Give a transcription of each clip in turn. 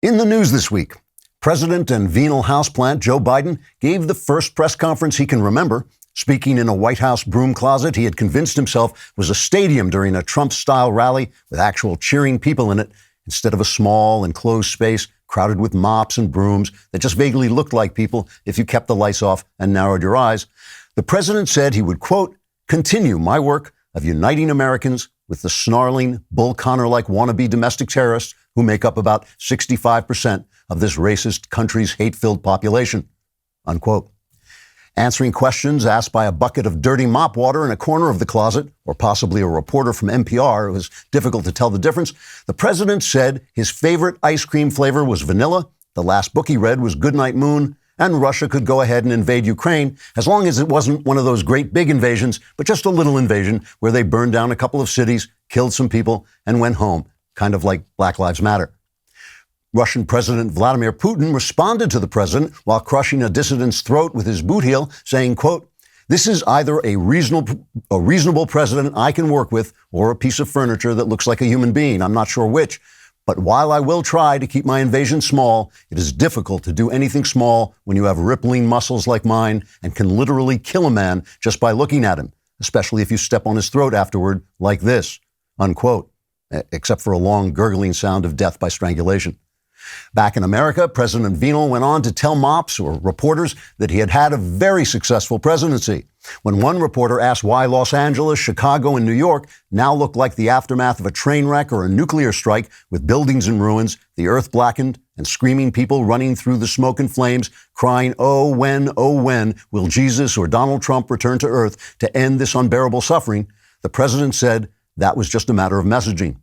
In the news this week, President and venal houseplant Joe Biden gave the first press conference he can remember. Speaking in a White House broom closet he had convinced himself was a stadium during a Trump-style rally with actual cheering people in it, instead of a small, enclosed space crowded with mops and brooms that just vaguely looked like people if you kept the lights off and narrowed your eyes. The president said he would, quote, continue my work of uniting Americans with the snarling, Bull Connor-like wannabe domestic terrorists who make up about 65% of this racist country's hate-filled population, unquote. Answering questions asked by a bucket of dirty mop water in a corner of the closet, or possibly a reporter from NPR, it was difficult to tell the difference, the president said his favorite ice cream flavor was vanilla, the last book he read was Goodnight Moon, and Russia could go ahead and invade Ukraine as long as it wasn't one of those great big invasions, but just a little invasion where they burned down a couple of cities, killed some people, and went home, kind of like Black Lives Matter. Russian President Vladimir Putin responded to the president while crushing a dissident's throat with his boot heel, saying, quote, this is either a reasonable president I can work with or a piece of furniture that looks like a human being. I'm not sure which. But while I will try to keep my invasion small, it is difficult to do anything small when you have rippling muscles like mine and can literally kill a man just by looking at him, especially if you step on his throat afterward like this, unquote, except for a long gurgling sound of death by strangulation. Back in America, President Venal went on to tell mops or reporters that he had had a very successful presidency. When one reporter asked why Los Angeles, Chicago, and New York now look like the aftermath of a train wreck or a nuclear strike with buildings in ruins, the earth blackened, and screaming people running through the smoke and flames, crying, oh, when will Jesus or Donald Trump return to earth to end this unbearable suffering, the president said that was just a matter of messaging.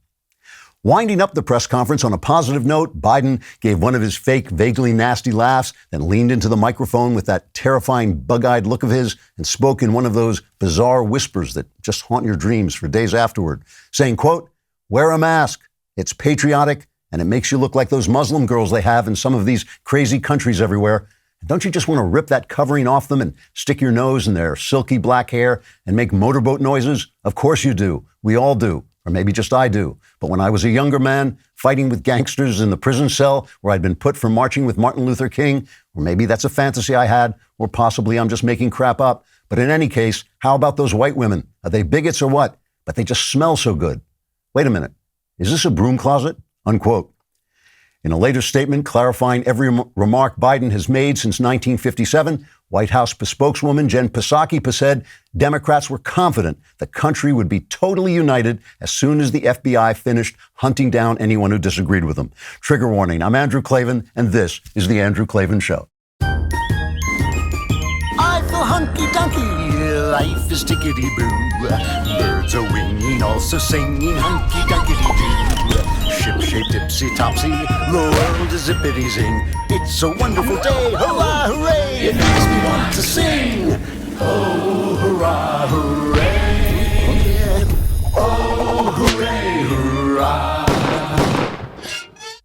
Winding up the press conference on a positive note, Biden gave one of his fake, vaguely nasty laughs, then leaned into the microphone with that terrifying, bug-eyed look of his and spoke in one of those bizarre whispers that just haunt your dreams for days afterward, saying, quote, wear a mask. It's patriotic, and it makes you look like those Muslim girls they have in some of these crazy countries everywhere. And don't you just want to rip that covering off them and stick your nose in their silky black hair and make motorboat noises? Of course you do. We all do. Or maybe just I do. But when I was a younger man, fighting with gangsters in the prison cell where I'd been put for marching with Martin Luther King, or maybe that's a fantasy I had, or possibly I'm just making crap up. But in any case, how about those white women? Are they bigots or what? But they just smell so good. Wait a minute. Is this a broom closet? Unquote. In a later statement clarifying every remark Biden has made since 1957, White House spokeswoman Jen Psaki said Democrats were confident the country would be totally united as soon as the FBI finished hunting down anyone who disagreed with them. Trigger warning, I'm Andrew Klavan, and this is The Andrew Klavan Show. I feel hunky-dunky, life is tickety-boo. Birds are winging, also singing hunky-dunky-doo. Ship-shape, tipsy-topsy, the world is zippity-zing. It's a wonderful day, hurrah, hooray! It makes me want to sing. Oh, hurrah, hooray! Oh, hooray, hurrah!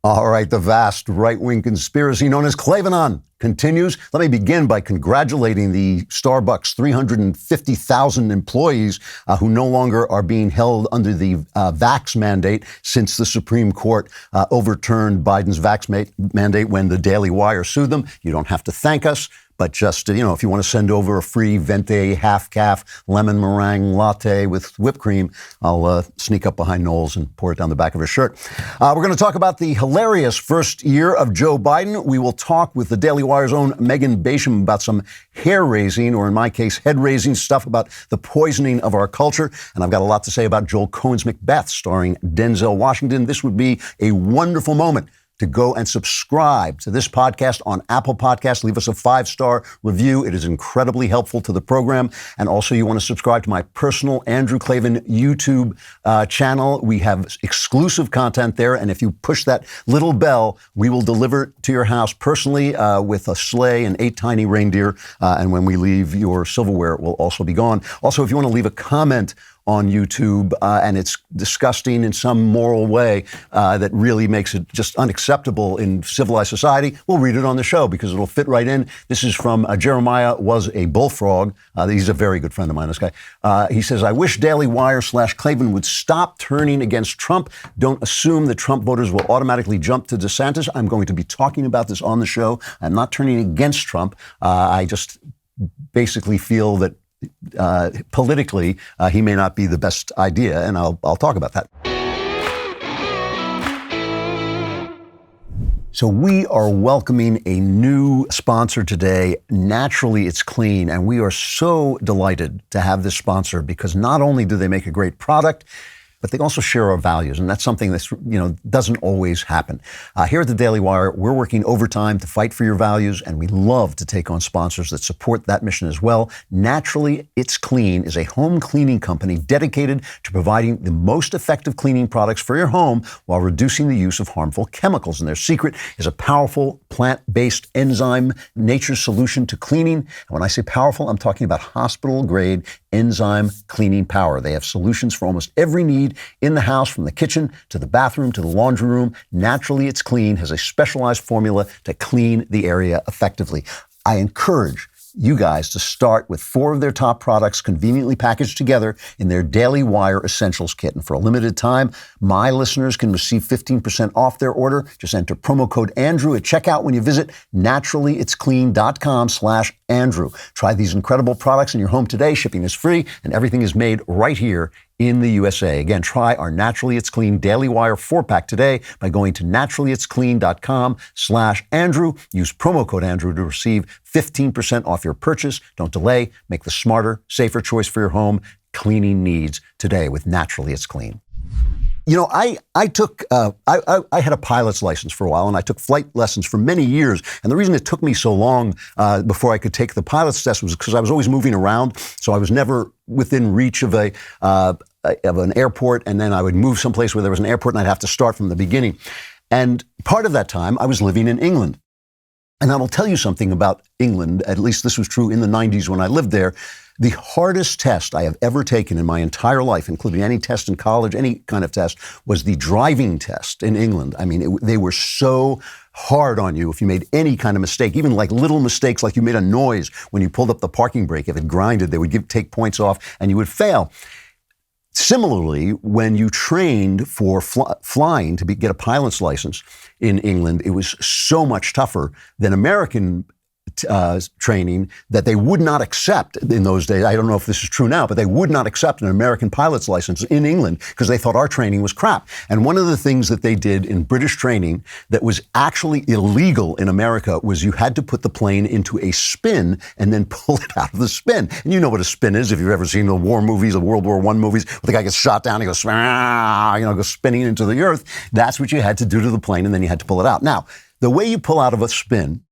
All right, the vast right-wing conspiracy known as Clavenon continues. Let me begin by congratulating the Starbucks 350,000 employees who no longer are being held under the vax mandate since the Supreme Court overturned Biden's vax mandate when the Daily Wire sued them. You don't have to thank us. But just, if you want to send over a free Venti half-calf lemon meringue latte with whipped cream, I'll sneak up behind Knowles and pour it down the back of his shirt. We're going to talk about the hilarious first year of Joe Biden. We will talk with the Daily Wire's own Megan Basham about some hair-raising, or in my case, head-raising stuff about the poisoning of our culture. And I've got a lot to say about Joel Coen's MacBeth, starring Denzel Washington. This would be a wonderful moment to go and subscribe to this podcast on Apple Podcasts. Leave us a 5-star review. It is incredibly helpful to the program. And also, you want to subscribe to my personal Andrew Klavan YouTube channel. We have exclusive content there. And if you push that little bell, we will deliver it to your house personally with a sleigh and 8 tiny reindeer. And when we leave, your silverware will also be gone. Also, if you want to leave a comment on YouTube, and it's disgusting in some moral way that really makes it just unacceptable in civilized society, we'll read it on the show because it'll fit right in. This is from Jeremiah Was a Bullfrog. He's a very good friend of mine, this guy. He says, I wish Daily Wire / Klavan would stop turning against Trump. Don't assume that Trump voters will automatically jump to DeSantis. I'm going to be talking about this on the show. I'm not turning against Trump. I just basically feel that politically he may not be the best idea, and I'll talk about that. So we are welcoming a new sponsor today. Naturally, It's Clean, and we are so delighted to have this sponsor because not only do they make a great product, but they also share our values, and that's something that's, doesn't always happen. Here at the Daily Wire, we're working overtime to fight for your values, and we love to take on sponsors that support that mission as well. Naturally, It's Clean is a home cleaning company dedicated to providing the most effective cleaning products for your home while reducing the use of harmful chemicals. And their secret is a powerful plant-based enzyme, nature's solution to cleaning. And when I say powerful, I'm talking about hospital-grade enzyme cleaning power. They have solutions for almost every need in the house, from the kitchen to the bathroom to the laundry room. Naturally, It's Clean has a specialized formula to clean the area effectively. I encourage you guys to start with 4 of their top products conveniently packaged together in their Daily Wire Essentials Kit. And for a limited time, my listeners can receive 15% off their order. Just enter promo code Andrew at checkout when you visit naturallyitsclean.com/Andrew. Try these incredible products in your home today. Shipping is free, and everything is made right here in the USA. Again, try our Naturally It's Clean Daily Wire 4-pack today by going to naturallyitsclean.com/Andrew. Use promo code Andrew to receive 15% off your purchase. Don't delay. Make the smarter, safer choice for your home cleaning needs today with Naturally It's Clean. I had a pilot's license for a while, and I took flight lessons for many years. And the reason it took me so long before I could take the pilot's test was because I was always moving around. So I was never within reach of an airport, and then I would move someplace where there was an airport, and I'd have to start from the beginning. And part of that time, I was living in England. And I will tell you something about England, at least this was true in the 90s when I lived there. The hardest test I have ever taken in my entire life, including any test in college, any kind of test, was the driving test in England. I mean, they were so hard on you if you made any kind of mistake, even like little mistakes, like you made a noise when you pulled up the parking brake. If it grinded, they would take points off and you would fail. Similarly, when you trained for flying to get a pilot's license in England, it was so much tougher than American training that they would not accept in those days. I don't know if this is true now, but they would not accept an American pilot's license in England because they thought our training was crap. And one of the things that they did in British training that was actually illegal in America was you had to put the plane into a spin and then pull it out of the spin. And you know what a spin is if you've ever seen the war movies, the World War I movies, where the guy gets shot down, he goes, goes spinning into the earth. That's what you had to do to the plane, and then you had to pull it out. Now, the way you pull out of a spin,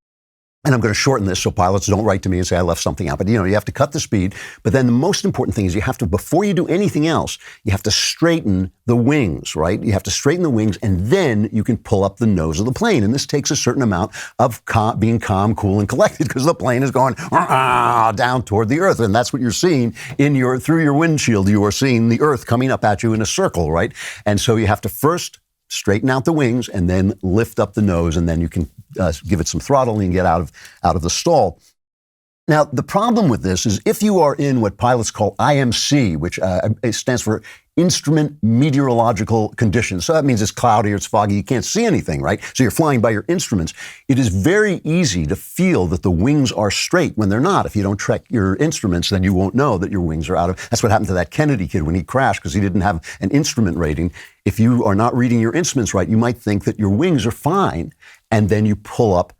and I'm going to shorten this so pilots don't write to me and say I left something out. But, you have to cut the speed. But then the most important thing is you have to, before you do anything else, you have to straighten the wings, right? You have to straighten the wings, and then you can pull up the nose of the plane. And this takes a certain amount of being calm, cool, and collected because the plane is going down toward the earth. And that's what you're seeing through your windshield. You are seeing the earth coming up at you in a circle, right? And so you have to first straighten out the wings and then lift up the nose, and then you can give it some throttling and get out of the stall. Now, the problem with this is if you are in what pilots call IMC, which stands for Instrument Meteorological Conditions. So that means it's cloudy or it's foggy. You can't see anything, right? So you're flying by your instruments. It is very easy to feel that the wings are straight when they're not. If you don't check your instruments, then you won't know that your wings are out of. That's what happened to that Kennedy kid when he crashed because he didn't have an instrument rating. If you are not reading your instruments right, you might think that your wings are fine, and then you pull up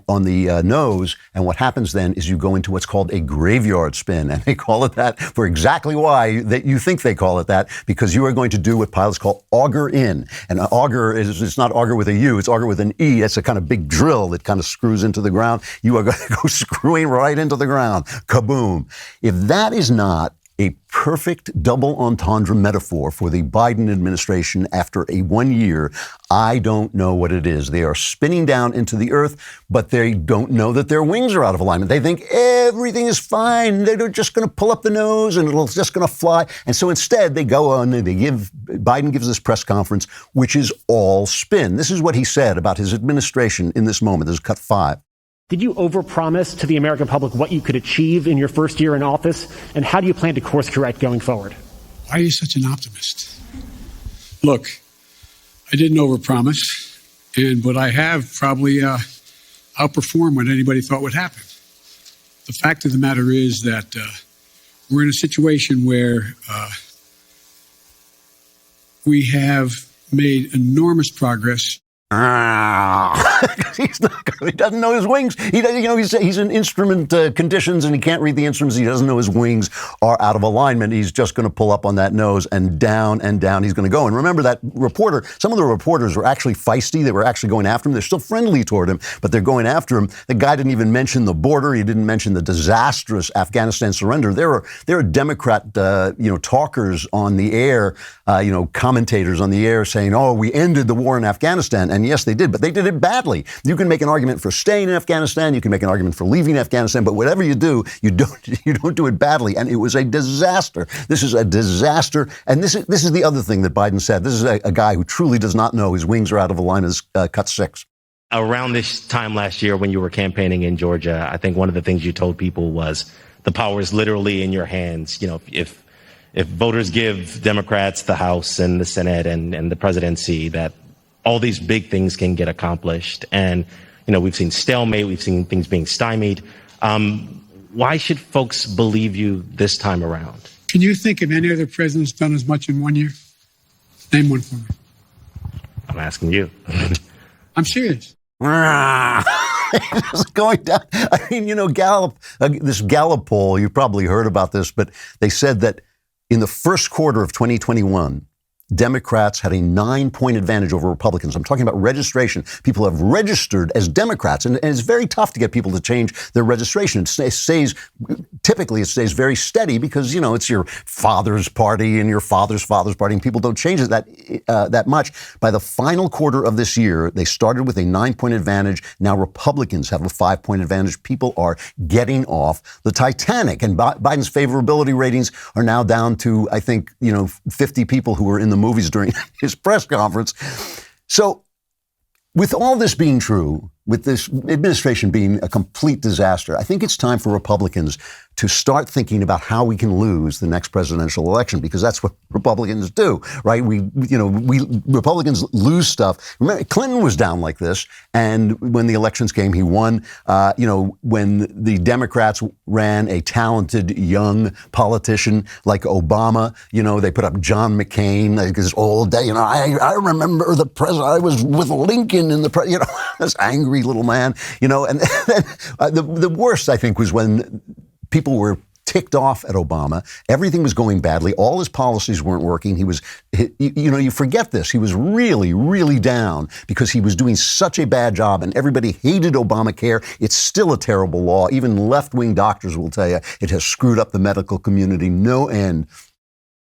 on the nose, and what happens then is you go into what's called a graveyard spin, and they call it that for exactly why that you think they call it that, because you are going to do what pilots call auger in. And auger it's not auger with a U, it's auger with an E. It's a kind of big drill that kind of screws into the ground. You are going to go screwing right into the ground. Kaboom. If that is not a perfect double entendre metaphor for the Biden administration after a 1 year. I don't know what it is. They are spinning down into the earth, but they don't know that their wings are out of alignment. They think everything is fine. They're just going to pull up the nose and it's just going to fly. And so instead they go on and Biden gives this press conference, which is all spin. This is what he said about his administration in this moment. This is cut 5. Did you overpromise to the American public what you could achieve in your first year in office? And how do you plan to course correct going forward? Why are you such an optimist? Look, I didn't overpromise, but I have probably outperformed what anybody thought would happen. The fact of the matter is that we're in a situation where we have made enormous progress. He doesn't know his wings. He doesn't, he's in instrument conditions and he can't read the instruments. He doesn't know his wings are out of alignment. He's just going to pull up on that nose and down he's going to go. And remember that reporter, some of the reporters were actually feisty. They were actually going after him. They're still friendly toward him, but they're going after him. The guy didn't even mention the border. He didn't mention the disastrous Afghanistan surrender. There are Democrat, talkers on the air, commentators on the air saying, "Oh, we ended the war in Afghanistan." And yes, they did, but they did it badly. You can make an argument for staying in Afghanistan. You can make an argument for leaving Afghanistan, but whatever you do, you don't do it badly. And it was a disaster. This is a disaster. And this is the other thing that Biden said. This is a guy who truly does not know his wings are out of alignment. Cut 6. Around this time last year when you were campaigning in Georgia, I think one of the things you told people was the power is literally in your hands. If voters give Democrats the House and the Senate and the presidency, that all these big things can get accomplished. And, we've seen stalemate. We've seen things being stymied. Why should folks believe you this time around? Can you think of any other president's done as much in 1 year? Name one for me. I'm asking you. I'm serious. It's going down. I mean, Gallup, this Gallup poll, you probably heard about this, but they said that in the first quarter of 2021, Democrats had a 9-point advantage over Republicans. I'm talking about registration. People have registered as Democrats, and it's very tough to get people to change their registration. Typically it stays very steady because, it's your father's party and your father's party, and people don't change it that much. By the final quarter of this year, they started with a 9-point advantage. Now Republicans have a 5-point advantage. People are getting off the Titanic, and Biden's favorability ratings are now down to, I think, 50 people who were in the movies during his press conference. So with all this being true, with this administration being a complete disaster, I think it's time for Republicans to start thinking about how we can lose the next presidential election, because that's what Republicans do, right? Republicans lose stuff. Remember, Clinton was down like this, and when the elections came, he won. When the Democrats ran a talented young politician like Obama, they put up John McCain, like this old day. I remember the president. I was with Lincoln in the this angry little man. And then the worst, I think, was when people were ticked off at Obama. Everything was going badly. All his policies weren't working. You forget this. He was really, really down because he was doing such a bad job, and everybody hated Obamacare. It's still a terrible law. Even left-wing doctors will tell you it has screwed up the medical community no end.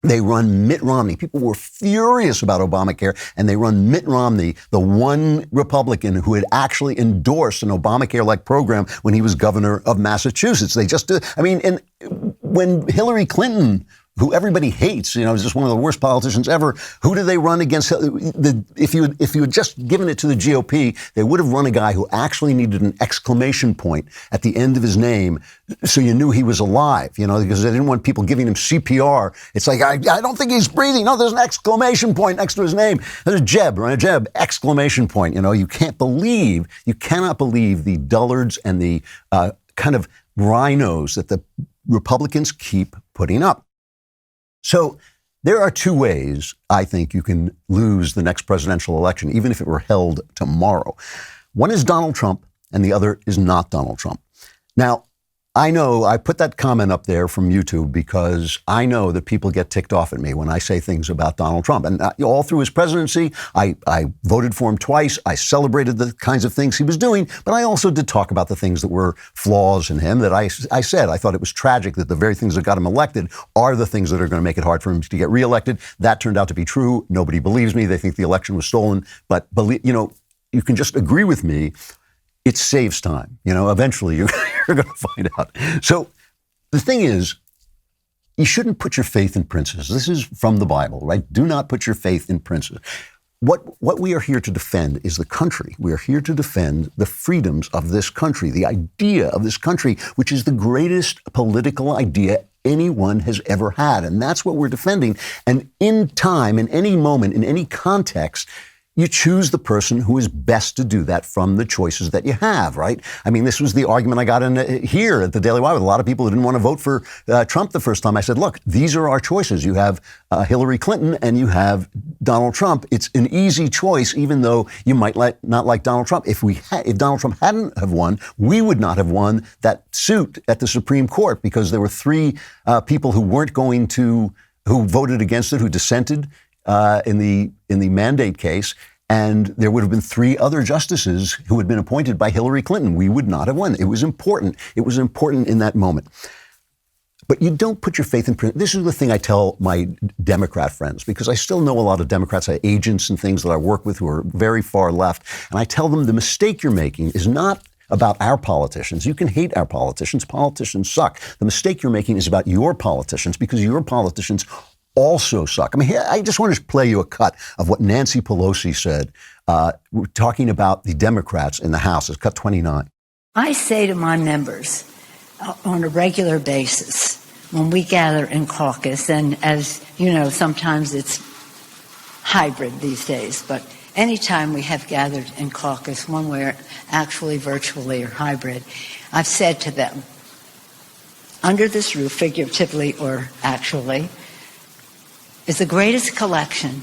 They run Mitt Romney. People were furious about Obamacare, and they run Mitt Romney, the one Republican who had actually endorsed an Obamacare-like program when he was governor of Massachusetts. They just did. And when Hillary Clinton, who everybody hates, is just one of the worst politicians ever, who did they run against? If you had just given it to the GOP, they would have run a guy who actually needed an exclamation point at the end of his name so you knew he was alive, because they didn't want people giving him CPR. It's like, I don't think he's breathing. No, there's an exclamation point next to his name. There's a Jeb, right? A Jeb, exclamation point. You cannot believe the dullards and the kind of rhinos that the Republicans keep putting up. So there are two ways I think you can lose the next presidential election, even if it were held tomorrow. One is Donald Trump, and the other is not Donald Trump. Now, I know I put that comment up there from YouTube because I know that people get ticked off at me when I say things about Donald Trump. And all through his presidency, I voted for him twice. I celebrated the kinds of things he was doing, but I also did talk about the things that were flaws in him that I said. I thought it was tragic that the very things that got him elected are the things that are going to make it hard for him to get reelected. That turned out to be true. Nobody believes me. They think the election was stolen. But, you can just agree with me. It saves time. Eventually you're going to find out. So the thing is, you shouldn't put your faith in princes. This is from the Bible, right? Do not put your faith in princes. What we are here to defend is the country. We are here to defend the freedoms of this country, the idea of this country, which is the greatest political idea anyone has ever had. And that's what we're defending. And in time, in any moment, in any context, you choose the person who is best to do that from the choices that you have, right? I mean, this was the argument I got in here at the Daily Wire with a lot of people who didn't want to vote for Trump the first time. I said, look, these are our choices. You have Hillary Clinton and you have Donald Trump. It's an easy choice, even though you might not like Donald Trump. If Donald Trump hadn't have won, we would not have won that suit at the Supreme Court because there were three people who voted against it, who dissented in the mandate case, and there would have been three other justices who had been appointed by Hillary Clinton. We would not have won. It was important. It was important in that moment. But you don't put your faith in print. This is the thing I tell my Democrat friends, because I still know a lot of Democrats, agents and things that I work with who are very far left, and I tell them the mistake you're making is not about our politicians. You can hate our politicians. Politicians suck. The mistake you're making is about your politicians, because your politicians also suck. I mean, I just want to play you a cut of what Nancy Pelosi said, talking about the Democrats in the House. It's cut 29. I say to my members on a regular basis when we gather in caucus, and as you know, sometimes it's hybrid these days, but anytime we have gathered in caucus, one way or actually virtually or hybrid, I've said to them, under this roof, figuratively or actually, is the greatest collection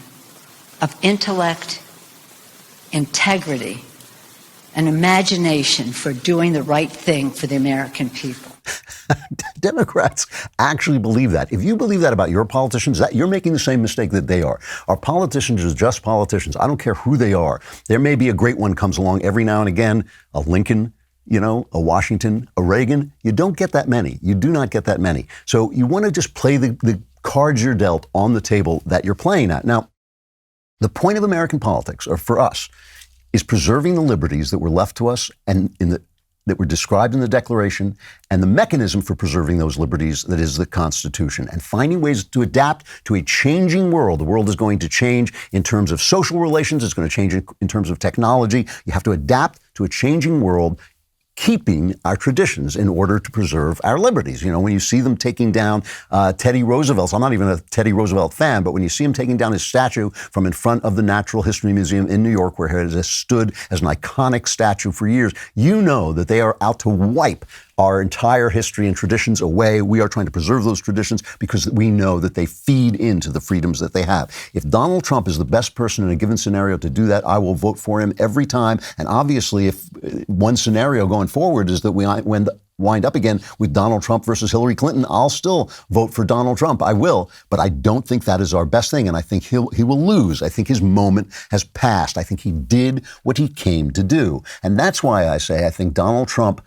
of intellect, integrity, and imagination for doing the right thing for the American people. Democrats actually believe that. If you believe that about your politicians, you're making the same mistake that they are. Our politicians are just politicians. I don't care who they are. There may be a great one comes along every now and again, a Lincoln, a Washington, a Reagan. You don't get that many. You do not get that many. So you want to just play the cards you're dealt on the table that you're playing at. Now, the point of American politics, or for us, is preserving the liberties that were left to us and that were described in the Declaration, and the mechanism for preserving those liberties, that is the Constitution, and finding ways to adapt to a changing world. The world is going to change in terms of social relations. It's going to change in terms of technology. You have to adapt to a changing world, keeping our traditions in order to preserve our liberties. When you see them taking down Teddy Roosevelt's, I'm not even a Teddy Roosevelt fan, but when you see him taking down his statue from in front of the Natural History Museum in New York, where it has stood as an iconic statue for years, you know that they are out to wipe our entire history and traditions away. We are trying to preserve those traditions because we know that they feed into the freedoms that they have. If Donald Trump is the best person in a given scenario to do that, I will vote for him every time. And obviously, if one scenario going forward is that we wind up again with Donald Trump versus Hillary Clinton, I'll still vote for Donald Trump. I will, but I don't think that is our best thing, and I think he will lose. I think his moment has passed. I think he did what he came to do, and that's why I say I think Donald Trump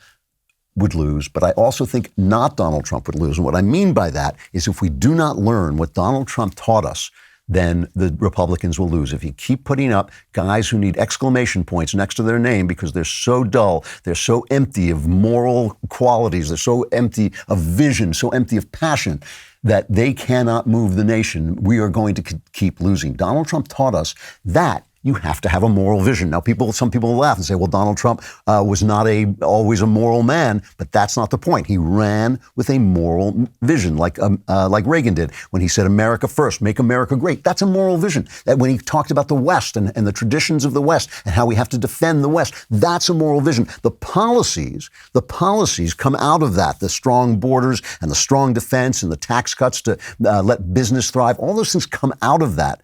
would lose, but I also think not Donald Trump would lose. And what I mean by that is if we do not learn what Donald Trump taught us, then the Republicans will lose. If you keep putting up guys who need exclamation points next to their name because they're so dull, they're so empty of moral qualities, they're so empty of vision, so empty of passion, that they cannot move the nation, we are going to keep losing. Donald Trump taught us that you have to have a moral vision. Now, some people laugh and say, well, Donald Trump was not always a moral man, but that's not the point. He ran with a moral vision, like Reagan did when he said, America first, make America great. That's a moral vision. That when he talked about the West and the traditions of the West and how we have to defend the West, that's a moral vision. The policies come out of that, the strong borders and the strong defense and the tax cuts to let business thrive. All those things come out of that.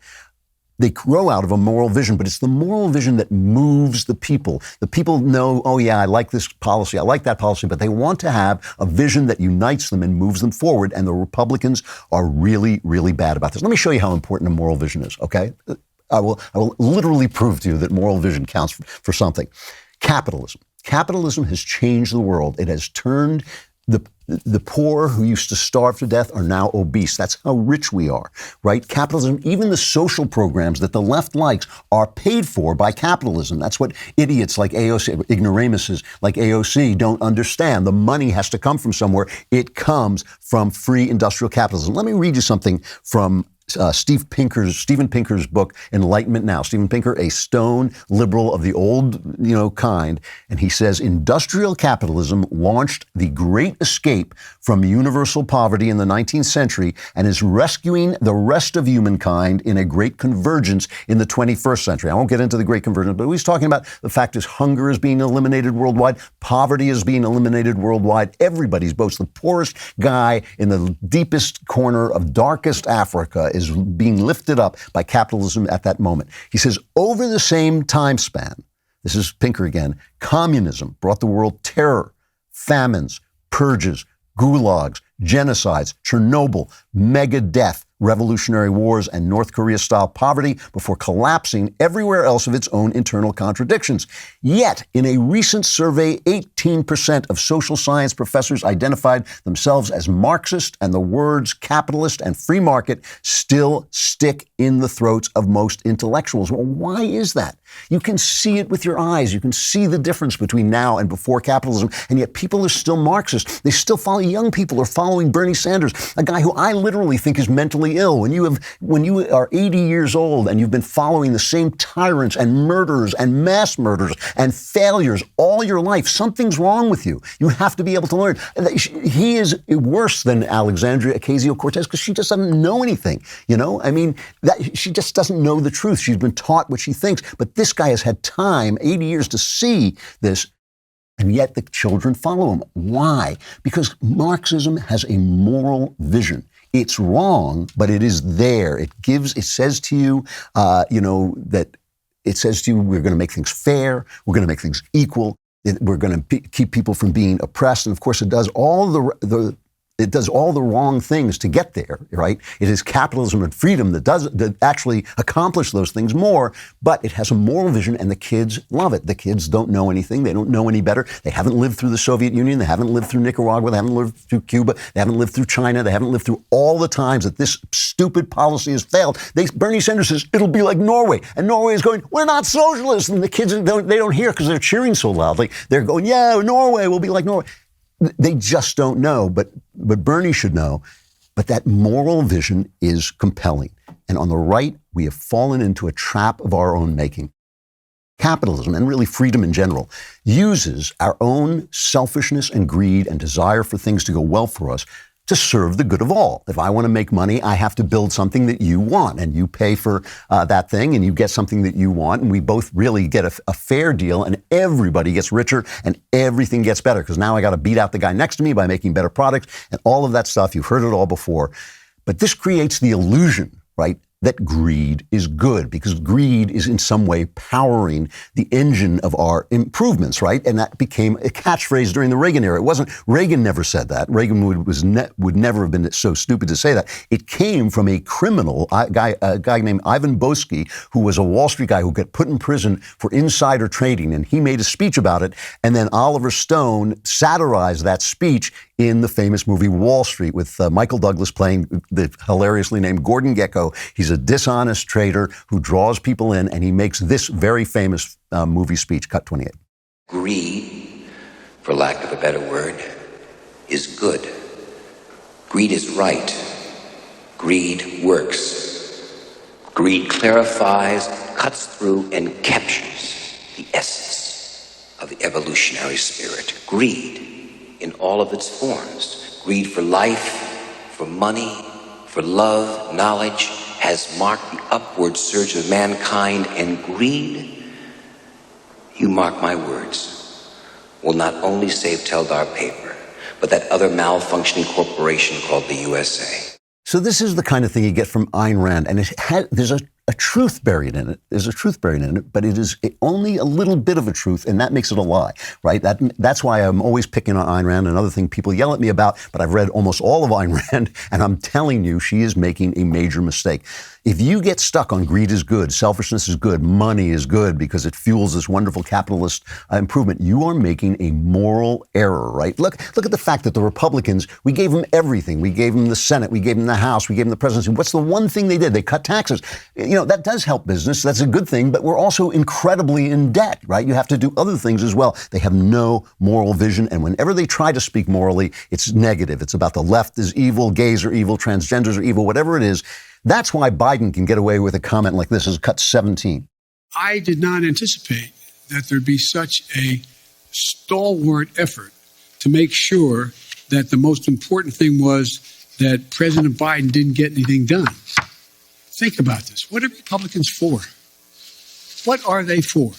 they grow out of a moral vision, but it's the moral vision that moves the people. The people know, oh yeah, I like this policy, I like that policy, but they want to have a vision that unites them and moves them forward, and the Republicans are really, really bad about this. Let me show you how important a moral vision is, okay? I will literally prove to you that moral vision counts for something. Capitalism. Capitalism has changed the world. It has turned the poor who used to starve to death are now obese. That's how rich we are, right? Capitalism, even the social programs that the left likes are paid for by capitalism. That's what idiots like AOC, ignoramuses like AOC don't understand. The money has to come from somewhere. It comes from free industrial capitalism. Let me read you something from Steven Pinker's book, Enlightenment Now. Steven Pinker, a stone liberal of the old, kind. And he says, industrial capitalism launched the great escape from universal poverty in the 19th century and is rescuing the rest of humankind in a great convergence in the 21st century. I won't get into the great convergence, but he's talking about the fact is hunger is being eliminated worldwide. Poverty is being eliminated worldwide. Everybody's, both the poorest guy in the deepest corner of darkest Africa is being lifted up by capitalism at that moment. He says, over the same time span, this is Pinker again, communism brought the world terror, famines, purges, gulags, genocides, Chernobyl, mega death, revolutionary wars, and North Korea-style poverty before collapsing everywhere else of its own internal contradictions. Yet, in a recent survey, 18% of social science professors identified themselves as Marxist, and the words capitalist and free market still stick in the throats of most intellectuals. Well, why is that? You can see it with your eyes. You can see the difference between now and before capitalism, and yet people are still Marxist. They still follow, young people are following Bernie Sanders, a guy who I literally think is mentally ill. When you are 80 years old and you've been following the same tyrants and murderers and mass murders and failures all your life, something's wrong with you. You have to be able to learn. He is worse than Alexandria Ocasio-Cortez because she just doesn't know anything. She just doesn't know the truth. She's been taught what she thinks. But this guy has had time, 80 years, to see this. And yet the children follow him. Why? Because Marxism has a moral vision. It's wrong, but it is there. It says to you, that it says to you, we're going to make things fair. We're going to make things equal. We're going to keep people from being oppressed. And of course, it does all the wrong things to get there, right? It is capitalism and freedom that actually accomplish those things more, but it has a moral vision and the kids love it. The kids don't know anything. They don't know any better. They haven't lived through the Soviet Union. They haven't lived through Nicaragua. They haven't lived through Cuba. They haven't lived through China. They haven't lived through all the times that this stupid policy has failed. Bernie Sanders says it'll be like Norway. And Norway is going, we're not socialists. And the kids, they don't hear because they're cheering so loudly. They're going, yeah, Norway will be like Norway. They just don't know, but Bernie should know. But that moral vision is compelling. And on the right, we have fallen into a trap of our own making. Capitalism, and really freedom in general, uses our own selfishness and greed and desire for things to go well for us to serve the good of all. If I want to make money, I have to build something that you want, and you pay for that thing, and you get something that you want, and we both really get a fair deal, and everybody gets richer, and everything gets better, because now I got to beat out the guy next to me by making better products, and all of that stuff. You've heard it all before. But this creates the illusion, right, that greed is good, because greed is in some way powering the engine of our improvements, right? And that became a catchphrase during the Reagan era. Reagan never said that. Reagan would never have been so stupid to say that. It came from a criminal, a guy named Ivan Boesky, who was a Wall Street guy who got put in prison for insider trading, and he made a speech about it, and then Oliver Stone satirized that speech in the famous movie Wall Street with Michael Douglas playing the hilariously named Gordon Gekko. He's a dishonest trader who draws people in, and he makes this very famous movie speech, cut 28. Greed, for lack of a better word, is good. Greed is right. Greed works. Greed clarifies, cuts through, and captures the essence of the evolutionary spirit. Greed in all of its forms. Greed for life, for money, for love, knowledge, has marked the upward surge of mankind, and greed, you mark my words, will not only save Teldar Paper, but that other malfunctioning corporation called the USA. So this is the kind of thing you get from Ayn Rand, and there's a truth buried in it. There's a truth buried in it, but it is only a little bit of a truth, and that makes it a lie, right? That's why I'm always picking on Ayn Rand. Another thing people yell at me about, but I've read almost all of Ayn Rand, and I'm telling you, she is making a major mistake. If you get stuck on greed is good, selfishness is good, money is good because it fuels this wonderful capitalist improvement, you are making a moral error, right? Look at the fact that the Republicans, we gave them everything. We gave them the Senate, we gave them the House, we gave them the presidency. What's the one thing they did? They cut taxes. That does help business. That's a good thing, but we're also incredibly in debt, right? You have to do other things as well. They have no moral vision, and whenever they try to speak morally, it's negative. It's about the left is evil, gays are evil, transgenders are evil, whatever it is. That's why Biden can get away with a comment like this, is cut 17. I did not anticipate that there'd be such a stalwart effort to make sure that the most important thing was that President Biden didn't get anything done. Think about this. What are Republicans for? What are they for?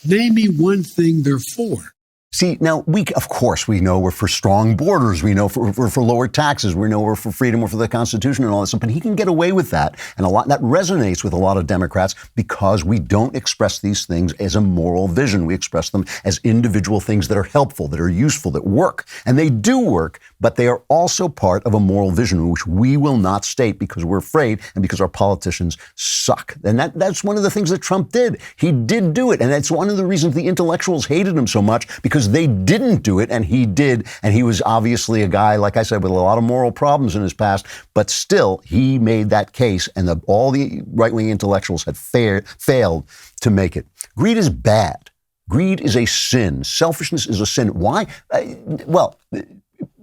Name me one thing they're for. See, now, of course, we know we're for strong borders. We know we're for lower taxes. We know we're for freedom. We're for the Constitution and all that stuff. But he can get away with that. And that resonates with a lot of Democrats because we don't express these things as a moral vision. We express them as individual things that are helpful, that are useful, that work. And they do work, but they are also part of a moral vision, which we will not state because we're afraid and because our politicians suck. And that's one of the things that Trump did. He did do it. And that's one of the reasons the intellectuals hated him so much, because they didn't do it, and he did. And he was obviously a guy, like I said, with a lot of moral problems in his past, but still, he made that case, and all the right-wing intellectuals had failed to make it. Greed is bad. Greed is a sin. Selfishness is a sin. Why?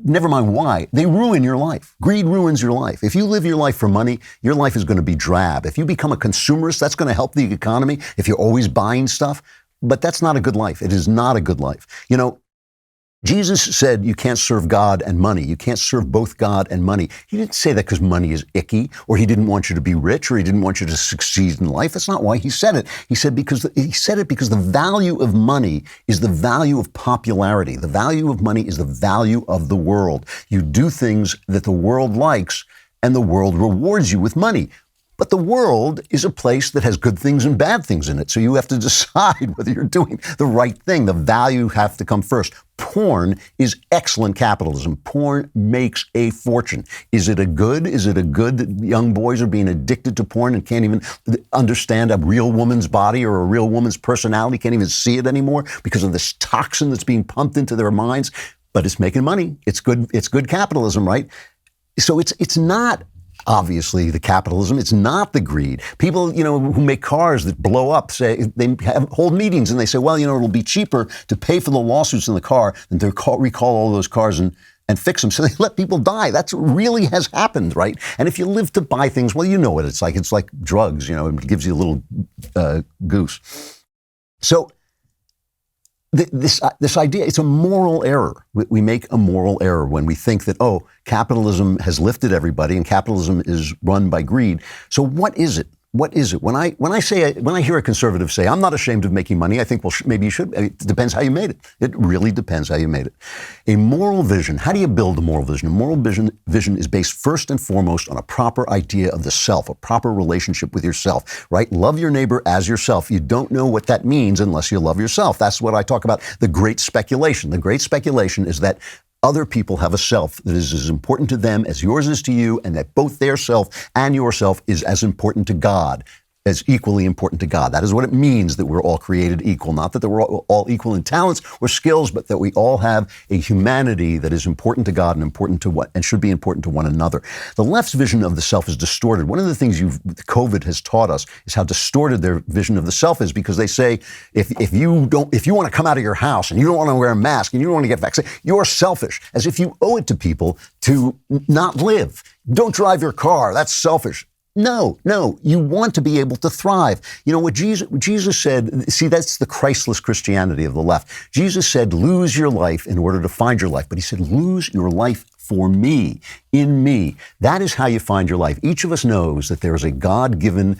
Never mind why. They ruin your life. Greed ruins your life. If you live your life for money, your life is going to be drab. If you become a consumerist, that's going to help the economy. If you're always buying stuff, but that's not a good life. It is not a good life. Jesus said you can't serve God and money. You can't serve both God and money. He didn't say that because money is icky, or he didn't want you to be rich, or he didn't want you to succeed in life. That's not why he said it. He said it because the value of money is the value of popularity. The value of money is the value of the world. You do things that the world likes, and the world rewards you with money. But the world is a place that has good things and bad things in it. So you have to decide whether you're doing the right thing. The value have to come first. Porn is excellent capitalism. Porn makes a fortune. Is it a good that young boys are being addicted to porn and can't even understand a real woman's body or a real woman's personality, can't even see it anymore because of this toxin that's being pumped into their minds? But it's making money. It's good capitalism, right? So it's not obviously the capitalism. It's not the greed. People, who make cars that blow up say they hold meetings and they say, well, it'll be cheaper to pay for the lawsuits in the car than to recall all those cars and fix them. So they let people die. That's what really has happened, right? And if you live to buy things, well, you know what it's like. It's like drugs, it gives you a little goose. So this idea, it's a moral error. We make a moral error when we think that, capitalism has lifted everybody and capitalism is run by greed. So what is it? What is it? When I hear a conservative say, I'm not ashamed of making money, I think, well, maybe you should. It depends how you made it. It really depends how you made it. A moral vision, how do you build a moral vision? A moral vision is based first and foremost on a proper idea of the self, a proper relationship with yourself, right? Love your neighbor as yourself. You don't know what that means unless you love yourself. That's what I talk about, the great speculation. The great speculation is that other people have a self that is as important to them as yours is to you, and that both their self and yourself is as important to God, as equally important to God. That is what it means that we're all created equal. Not that we're all equal in talents or skills, but that we all have a humanity that is important to God and should be important to one another. The left's vision of the self is distorted. One of the things COVID has taught us is how distorted their vision of the self is, because they say if you want to come out of your house and you don't want to wear a mask and you don't want to get vaccinated, you're selfish, as if you owe it to people to not live. Don't drive your car. That's selfish. No, you want to be able to thrive. What Jesus said, see, that's the Christless Christianity of the left. Jesus said, lose your life in order to find your life. But he said, lose your life for me, in me. That is how you find your life. Each of us knows that there is a God-given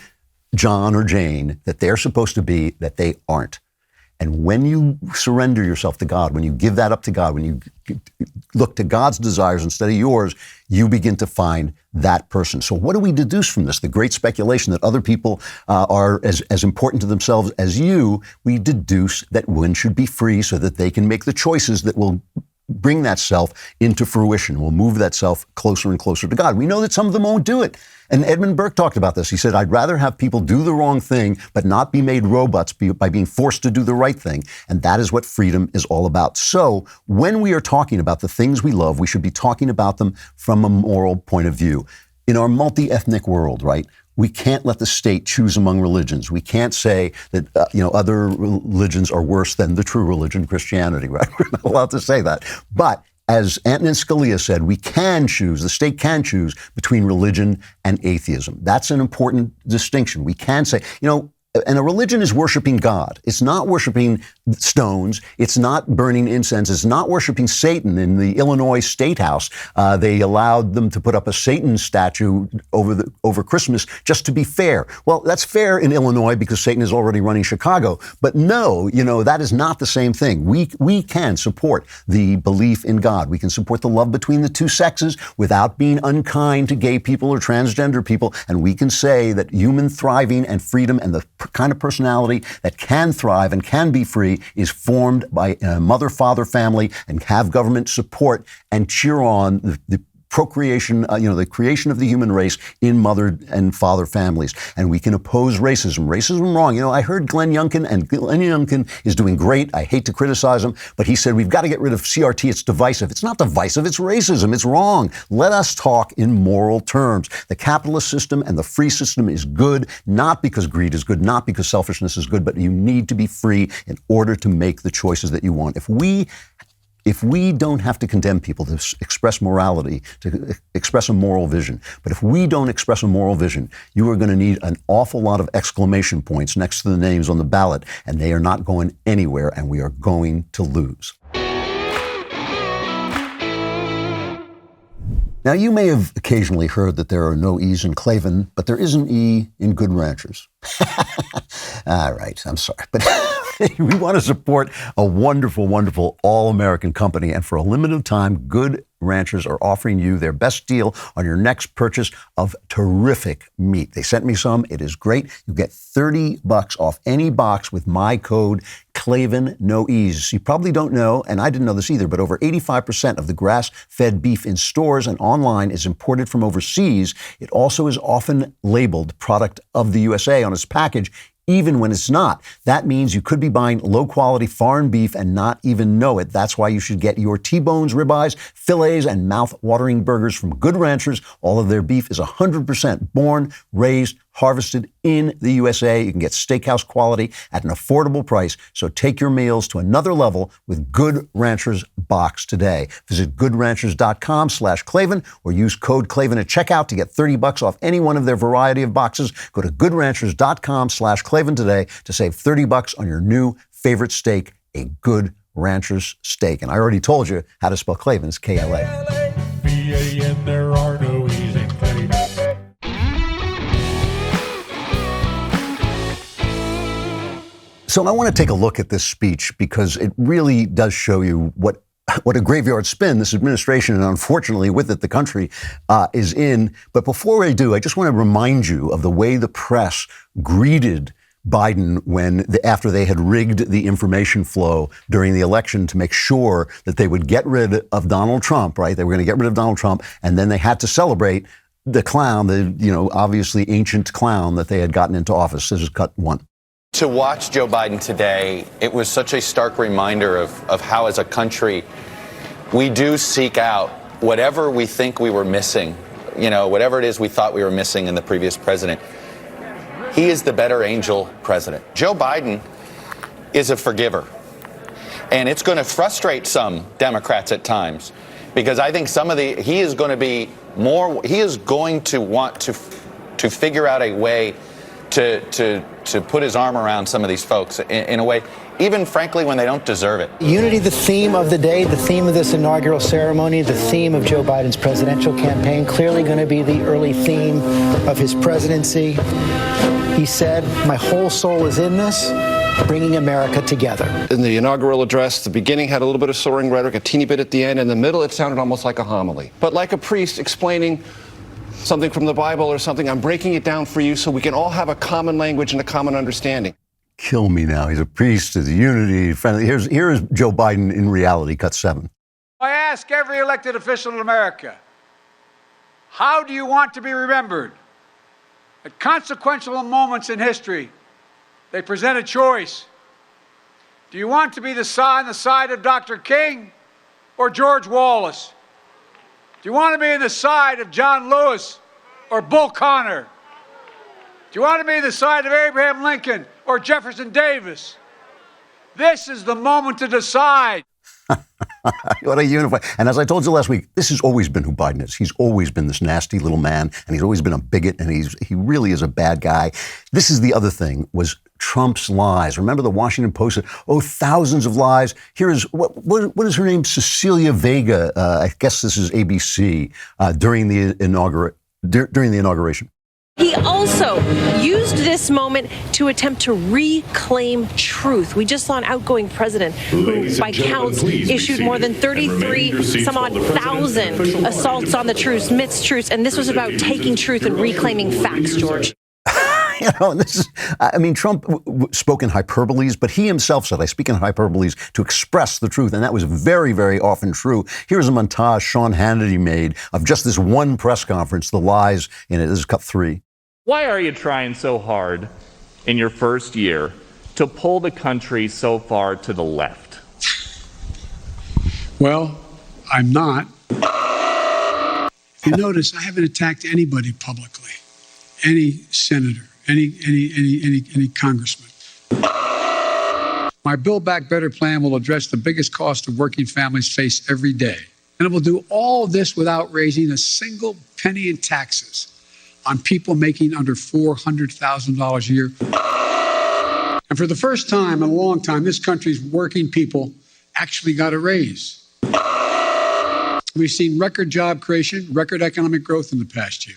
John or Jane that they're supposed to be, that they aren't. And when you surrender yourself to God, when you give that up to God, when you look to God's desires instead of yours, you begin to find that person. So what do we deduce from this? The great speculation that other people are as important to themselves as you. We deduce that one should be free so that they can make the choices that will bring that self into fruition, will move that self closer and closer to God. We know that some of them won't do it. And Edmund Burke talked about this. He said, I'd rather have people do the wrong thing, but not be made robots by being forced to do the right thing. And that is what freedom is all about. So when we are talking about the things we love, we should be talking about them from a moral point of view. In our multi-ethnic world, right? We can't let the state choose among religions. We can't say that, other religions are worse than the true religion, Christianity, right? We're not allowed to say that. But as Antonin Scalia said, we can choose, the state can choose between religion and atheism. That's an important distinction. We can say, and a religion is worshiping God. It's not worshiping stones. It's not burning incense. It's not worshiping Satan. In the Illinois State House, they allowed them to put up a Satan statue over Christmas just to be fair. Well, that's fair in Illinois because Satan is already running Chicago. But no, that is not the same thing. We can support the belief in God. We can support the love between the two sexes without being unkind to gay people or transgender people. And we can say that human thriving and freedom and the kind of personality that can thrive and can be free is formed by a mother-father family and have government support and cheer on the procreation, the creation of the human race in mother and father families. And we can oppose racism. Racism wrong. I heard Glenn Youngkin, and Glenn Youngkin is doing great. I hate to criticize him, but he said, we've got to get rid of CRT. It's divisive. It's not divisive. It's racism. It's wrong. Let us talk in moral terms. The capitalist system and the free system is good, not because greed is good, not because selfishness is good, but you need to be free in order to make the choices that you want. If we don't have to condemn people to express morality, to express a moral vision, but if we don't express a moral vision, you are going to need an awful lot of exclamation points next to the names on the ballot, and they are not going anywhere, and we are going to lose. Now, you may have occasionally heard that there are no E's in Klavan, but there is an E in Good Ranchers. All right, I'm sorry. But we want to support a wonderful, wonderful all-American company. And for a limited time, Good Ranchers are offering you their best deal on your next purchase of terrific meat. They sent me some. It is great. You get $30 off any box with my code Klavan, no E's. You probably don't know, and I didn't know this either, but over 85% of the grass-fed beef in stores and online is imported from overseas. It also is often labeled product of the USA on its package, even when it's not. That means you could be buying low-quality foreign beef and not even know it. That's why you should get your T-bones, ribeyes, fillets, and mouth-watering burgers from Good Ranchers. All of their beef is 100% born, raised, harvested in the USA. You can get steakhouse quality at an affordable price. So take your meals to another level with Good Ranchers box today. Visit goodranchers.com/Klavan or use code Klavan at checkout to get $30 off any one of their variety of boxes. Go to goodranchers.com/Klavan today to save $30 on your new favorite steak, a Good Ranchers steak. And I already told you how to spell Klavan. It's K-L-A. And there are no E's in Klavan. So I want to take a look at this speech because it really does show you what a graveyard spin this administration, and unfortunately with it the country, is in. But before I do, I just want to remind you of the way the press greeted Biden after they had rigged the information flow during the election to make sure that they would get rid of Donald Trump, right? They were going to get rid of Donald Trump, and then they had to celebrate the clown, obviously ancient clown that they had gotten into office. This is cut one. To watch Joe Biden today, it was such a stark reminder of how, as a country, we do seek out whatever we think we were missing, whatever it is we thought we were missing in the previous president. He is the better angel president. Joe Biden is a forgiver. And it's going to frustrate some Democrats at times because I think he is going to want to figure out a way to put his arm around some of these folks in a way, even frankly, when they don't deserve it. Unity, the theme of the day, the theme of this inaugural ceremony, the theme of Joe Biden's presidential campaign, clearly going to be the early theme of his presidency. He said, my whole soul is in this. bringing America together. In the inaugural address, the beginning had a little bit of soaring rhetoric, a teeny bit at the end. In the middle, it sounded almost like a homily. But like a priest explaining something from the Bible or something, I'm breaking it down for you so we can all have a common language and a common understanding. Kill me now. He's a priest of the unity. Here is Joe Biden in reality, cut 7. I ask every elected official in America, how do you want to be remembered? At consequential moments in history, they present a choice. Do you want to be on the side of Dr. King or George Wallace? Do you want to be on the side of John Lewis or Bull Connor? Do you want to be on the side of Abraham Lincoln or Jefferson Davis? This is the moment to decide. What a unify. And as I told you last week, this has always been who Biden is. He's always been this nasty little man, and he's always been a bigot, and he really is a bad guy. This is the other thing, was Trump's lies. Remember the Washington Post said, thousands of lies. Here is, what is her name? Cecilia Vega. I guess this is ABC, during the inauguration. He also used this moment to attempt to reclaim truth. We just saw an outgoing president who, by counts, issued more than 33 some odd thousand assaults on the truth, mistruths, and this was about taking truth and reclaiming facts, George. Trump spoke in hyperboles, but he himself said, I speak in hyperboles to express the truth. And that was very, very often true. Here's a montage Sean Hannity made of just this one press conference, the lies in it. This is cut 3. Why are you trying so hard in your first year to pull the country so far to the left? Well, I'm not. If you notice, I haven't attacked anybody publicly, any senator, any congressman. My Build Back Better plan will address the biggest cost of working families face every day. And it will do all of this without raising a single penny in taxes on people making under $400,000 a year. And for the first time in a long time, this country's working people actually got a raise. We've seen record job creation, record economic growth in the past year.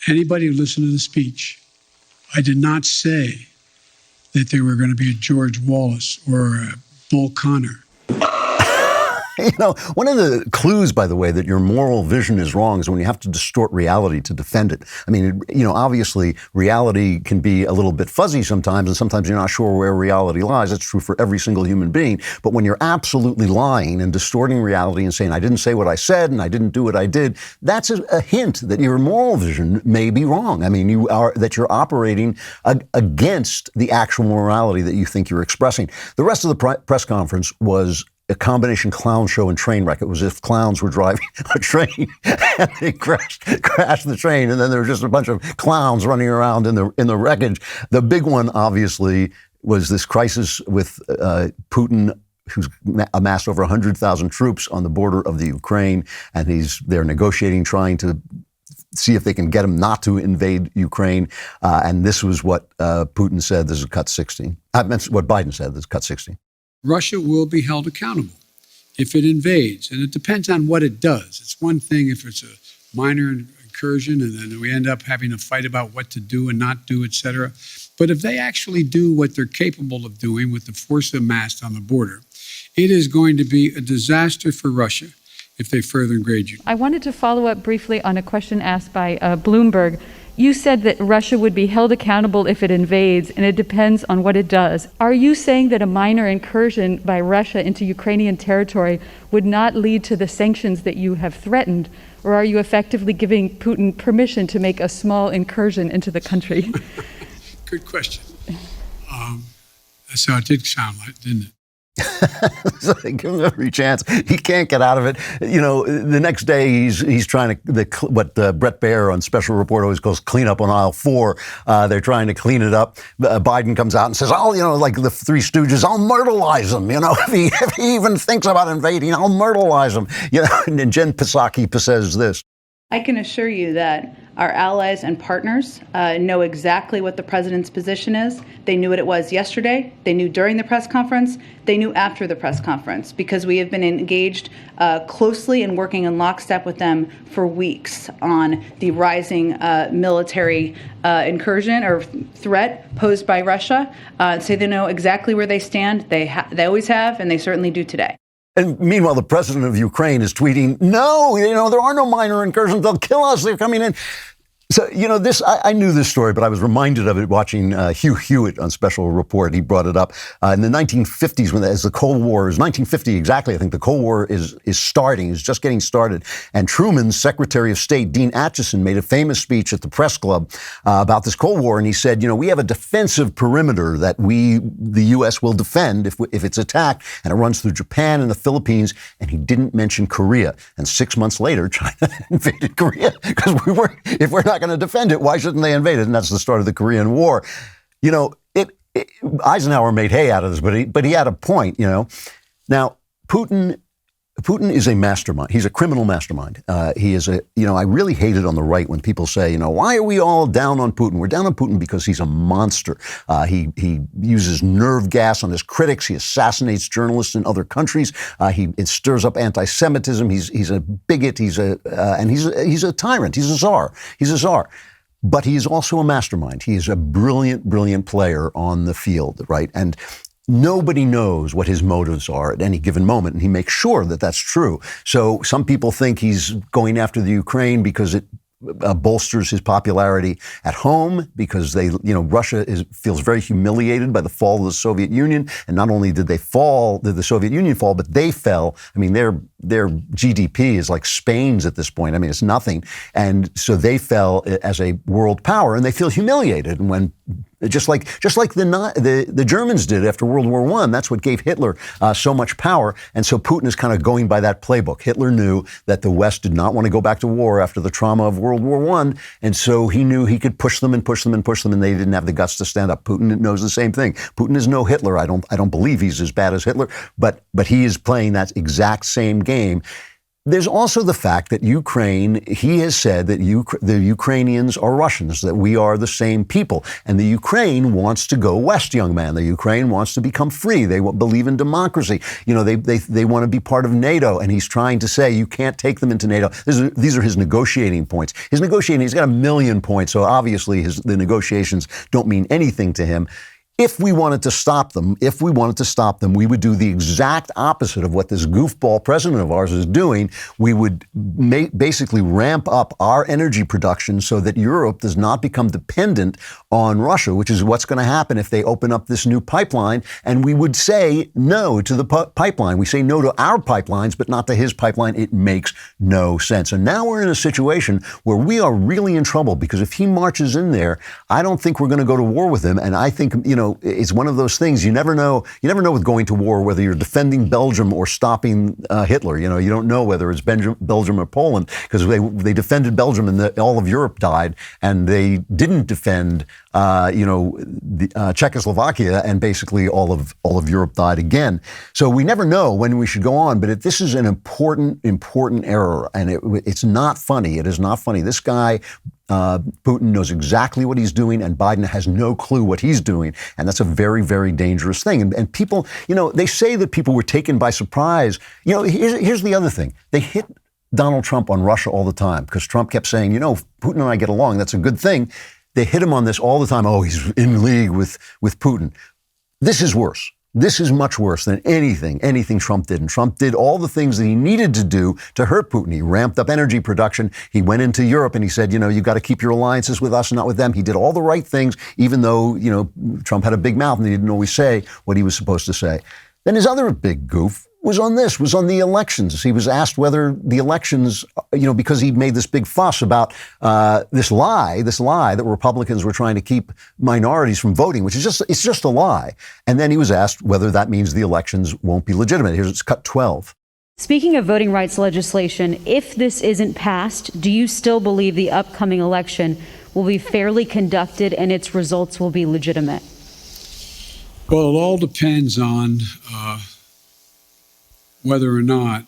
Anybody who listened to the speech, I did not say that they were going to be a George Wallace or a Bull Connor. One of the clues, by the way, that your moral vision is wrong is when you have to distort reality to defend it. Obviously, reality can be a little bit fuzzy sometimes, and sometimes you're not sure where reality lies. That's true for every single human being. But when you're absolutely lying and distorting reality and saying, I didn't say what I said and I didn't do what I did, that's a hint that your moral vision may be wrong. You're operating against the actual morality that you think you're expressing. The rest of the press conference was a combination clown show and train wreck. It was as if clowns were driving a train and they crashed the train, and then there were just a bunch of clowns running around in the wreckage. The big one, obviously, was this crisis with Putin, who's amassed over 100,000 troops on the border of the Ukraine, and they're negotiating, trying to see if they can get him not to invade Ukraine. And this was what Putin said. This is cut 16. What Biden said. This is cut 16. Russia will be held accountable if it invades. And it depends on what it does. It's one thing if it's a minor incursion and then we end up having a fight about what to do and not do, et cetera. But if they actually do what they're capable of doing with the force amassed on the border, it is going to be a disaster for Russia if they further engage you. I wanted to follow up briefly on a question asked by Bloomberg. You said that Russia would be held accountable if it invades, and it depends on what it does. Are you saying that a minor incursion by Russia into Ukrainian territory would not lead to the sanctions that you have threatened, or are you effectively giving Putin permission to make a small incursion into the country? Good question. That's how it did sound like, didn't it? Give him every chance. He can't get out of it. The next day he's trying to, what Brett Baer on Special Report always calls clean up on aisle 4. They're trying to clean it up. Biden comes out and says, like the Three Stooges, I'll myrtleize him. If he even thinks about invading, I'll myrtleize him. And Jen Psaki says this. I can assure you that Our allies and partners know exactly what the president's position is. They knew what it was yesterday. They knew during the press conference. They knew after the press conference, because we have been engaged closely and working in lockstep with them for weeks on the rising military incursion or threat posed by Russia. So they know exactly where they stand. They always have, and they certainly do today. And meanwhile, the president of Ukraine is tweeting, no, there are no minor incursions. They'll kill us. They're coming in. So, I knew this story, but I was reminded of it watching Hugh Hewitt on Special Report. He brought it up in the 1950s, as the Cold War is 1950 exactly. I think the Cold War is starting, is just getting started. And Truman's Secretary of State, Dean Acheson, made a famous speech at the press club about this Cold War. And he said, we have a defensive perimeter that the U.S. will defend if it's attacked. And it runs through Japan and the Philippines. And he didn't mention Korea. And 6 months later, China invaded Korea because if we're not going to defend it, why shouldn't they invade it? And that's the start of the Korean War. Eisenhower made hay out of this, but he had a point. Now Putin is a mastermind. He's a criminal mastermind. He is I really hate it on the right when people say, why are we all down on Putin? We're down on Putin because he's a monster. He uses nerve gas on his critics. He assassinates journalists in other countries. It stirs up anti-Semitism. He's a bigot. He's a tyrant. He's a czar. He's a czar. But he is also a mastermind. He is a brilliant, brilliant player on the field, right? And nobody knows what his motives are at any given moment, and he makes sure that that's true. So some people think he's going after the Ukraine because it bolsters his popularity at home, because Russia feels very humiliated by the fall of the Soviet Union. And not only did the Soviet Union fall, but they fell. I mean, their GDP is like Spain's at this point. I mean, it's nothing. And so they fell as a world power, and they feel humiliated. And when just like the Germans did after World War I. That's what gave Hitler so much power. And so Putin is kind of going by that playbook. Hitler knew that the West did not want to go back to war after the trauma of World War I. And so he knew he could push them and push them and push them, and they didn't have the guts to stand up. Putin knows the same thing. Putin is no Hitler. I don't believe he's as bad as Hitler, but he is playing that exact same game. There's also the fact that he has said that the Ukrainians are Russians, that we are the same people. And the Ukraine wants to go west, young man. The Ukraine wants to become free. They believe in democracy. They want to be part of NATO. And he's trying to say, you can't take them into NATO. These are his negotiating points. He's got 1 million points. So obviously the negotiations don't mean anything to him. If we wanted to stop them, we would do the exact opposite of what this goofball president of ours is doing. We would basically ramp up our energy production so that Europe does not become dependent on Russia, which is what's going to happen if they open up this new pipeline. And we would say no to the pipeline. We say no to our pipelines, but not to his pipeline. It makes no sense. And now we're in a situation where we are really in trouble, because if he marches in there, I don't think we're going to go to war with him. And I think, it's one of those things you never know. You never know with going to war whether you're defending Belgium or stopping Hitler. You don't know whether it's Belgium or Poland, because they defended Belgium and all of Europe died, and they didn't defend Czechoslovakia, and basically all of Europe died again. So we never know when we should go on. But this is an important error, and it's not funny. It is not funny. This guy, Putin, knows exactly what he's doing, and Biden has no clue what he's doing. And that's a very, very dangerous thing. And people, they say that people were taken by surprise. Here's the other thing. They hit Donald Trump on Russia all the time, because Trump kept saying, Putin and I get along. That's a good thing. They hit him on this all the time. Oh, he's in league with Putin. This is worse. This is much worse than anything Trump did. And Trump did all the things that he needed to do to hurt Putin. He ramped up energy production. He went into Europe and he said, you got to keep your alliances with us and not with them. He did all the right things, even though, Trump had a big mouth and he didn't always say what he was supposed to say. Then his other big goof was on the elections. He was asked whether the elections, because he made this big fuss about this lie that Republicans were trying to keep minorities from voting, which is just a lie. And then he was asked whether that means the elections won't be legitimate. Here's cut 12. Speaking of voting rights legislation, if this isn't passed, do you still believe the upcoming election will be fairly conducted and its results will be legitimate? Well, it all depends on whether or not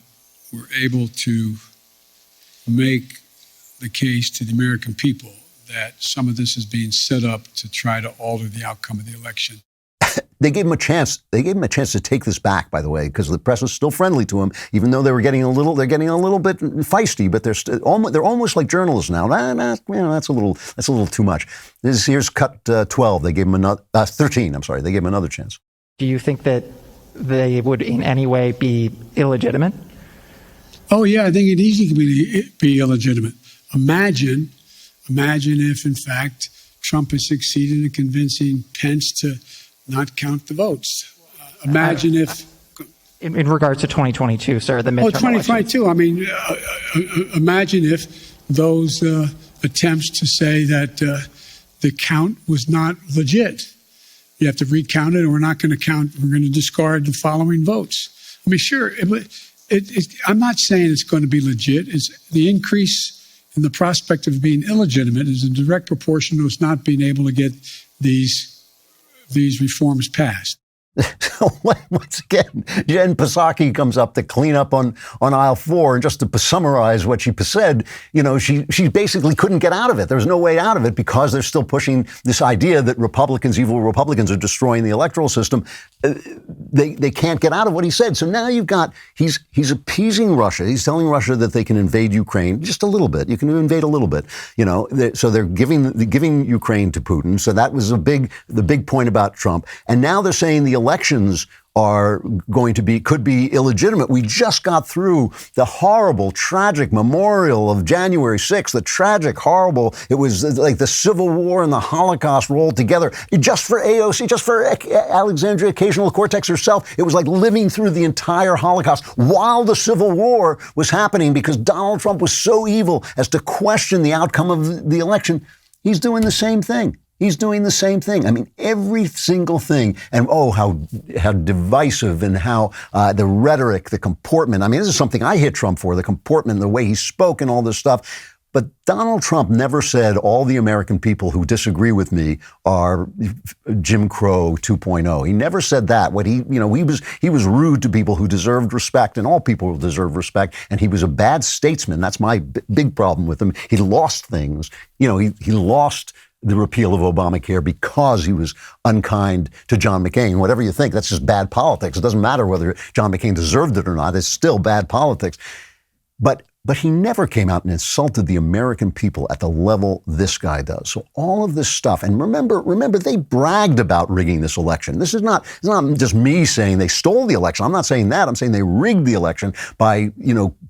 we're able to make the case to the American people that some of this is being set up to try to alter the outcome of the election. They gave him a chance. They gave him a chance to take this back, by the way, because the press was still friendly to him, even though they're getting a little bit feisty. But they're almost like journalists now. That's a little too much. Here's cut 12. They gave him another 13. I'm sorry. They gave him another chance. Do you think that they would in any way be illegitimate? Oh yeah, I think it easily could be illegitimate. Imagine if, in fact, Trump has succeeded in convincing Pence to not count the votes. Imagine if... In regards to 2022, sir, the midterm 2022. elections. I mean, imagine if those attempts to say that the count was not legit. You have to recount it, or we're not going to count, we're going to discard the following votes. I mean, sure, I'm not saying it's going to be legit. It's the increase in the prospect of being illegitimate is a direct proportion to us not being able to get these reforms passed. So once again, Jen Psaki comes up to clean up on aisle 4, and just to summarize what she said, she basically couldn't get out of it. There's no way out of it because they're still pushing this idea that evil Republicans are destroying the electoral system. They can't get out of what he said. So now you've got, he's appeasing Russia. He's telling Russia that they can invade Ukraine just a little bit. You can invade a little bit, so they're giving Ukraine to Putin. So that was the big point about Trump. And now they're saying the elections are could be illegitimate. We just got through the horrible, tragic memorial of January 6th, the tragic, horrible, it was like the Civil War and the Holocaust rolled together. Just for AOC, just for Alexandria Ocasio-Cortez herself, it was like living through the entire Holocaust while the Civil War was happening because Donald Trump was so evil as to question the outcome of the election. He's doing the same thing. He's doing the same thing. I mean, every single thing. And how divisive and how the rhetoric, the comportment. I mean, this is something I hit Trump for, the comportment, the way he spoke and all this stuff. But Donald Trump never said all the American people who disagree with me are Jim Crow 2.0. He never said that. He was rude to people who deserved respect, and all people deserve respect. And he was a bad statesman. That's my big problem with him. He lost things. He lost the repeal of Obamacare because he was unkind to John McCain. Whatever you think, that's just bad politics. It doesn't matter whether John McCain deserved it or not. It's still bad politics. But he never came out and insulted the American people at the level this guy does. So all of this stuff, and remember, they bragged about rigging this election. It's not just me saying they stole the election. I'm not saying that. I'm saying they rigged the election by,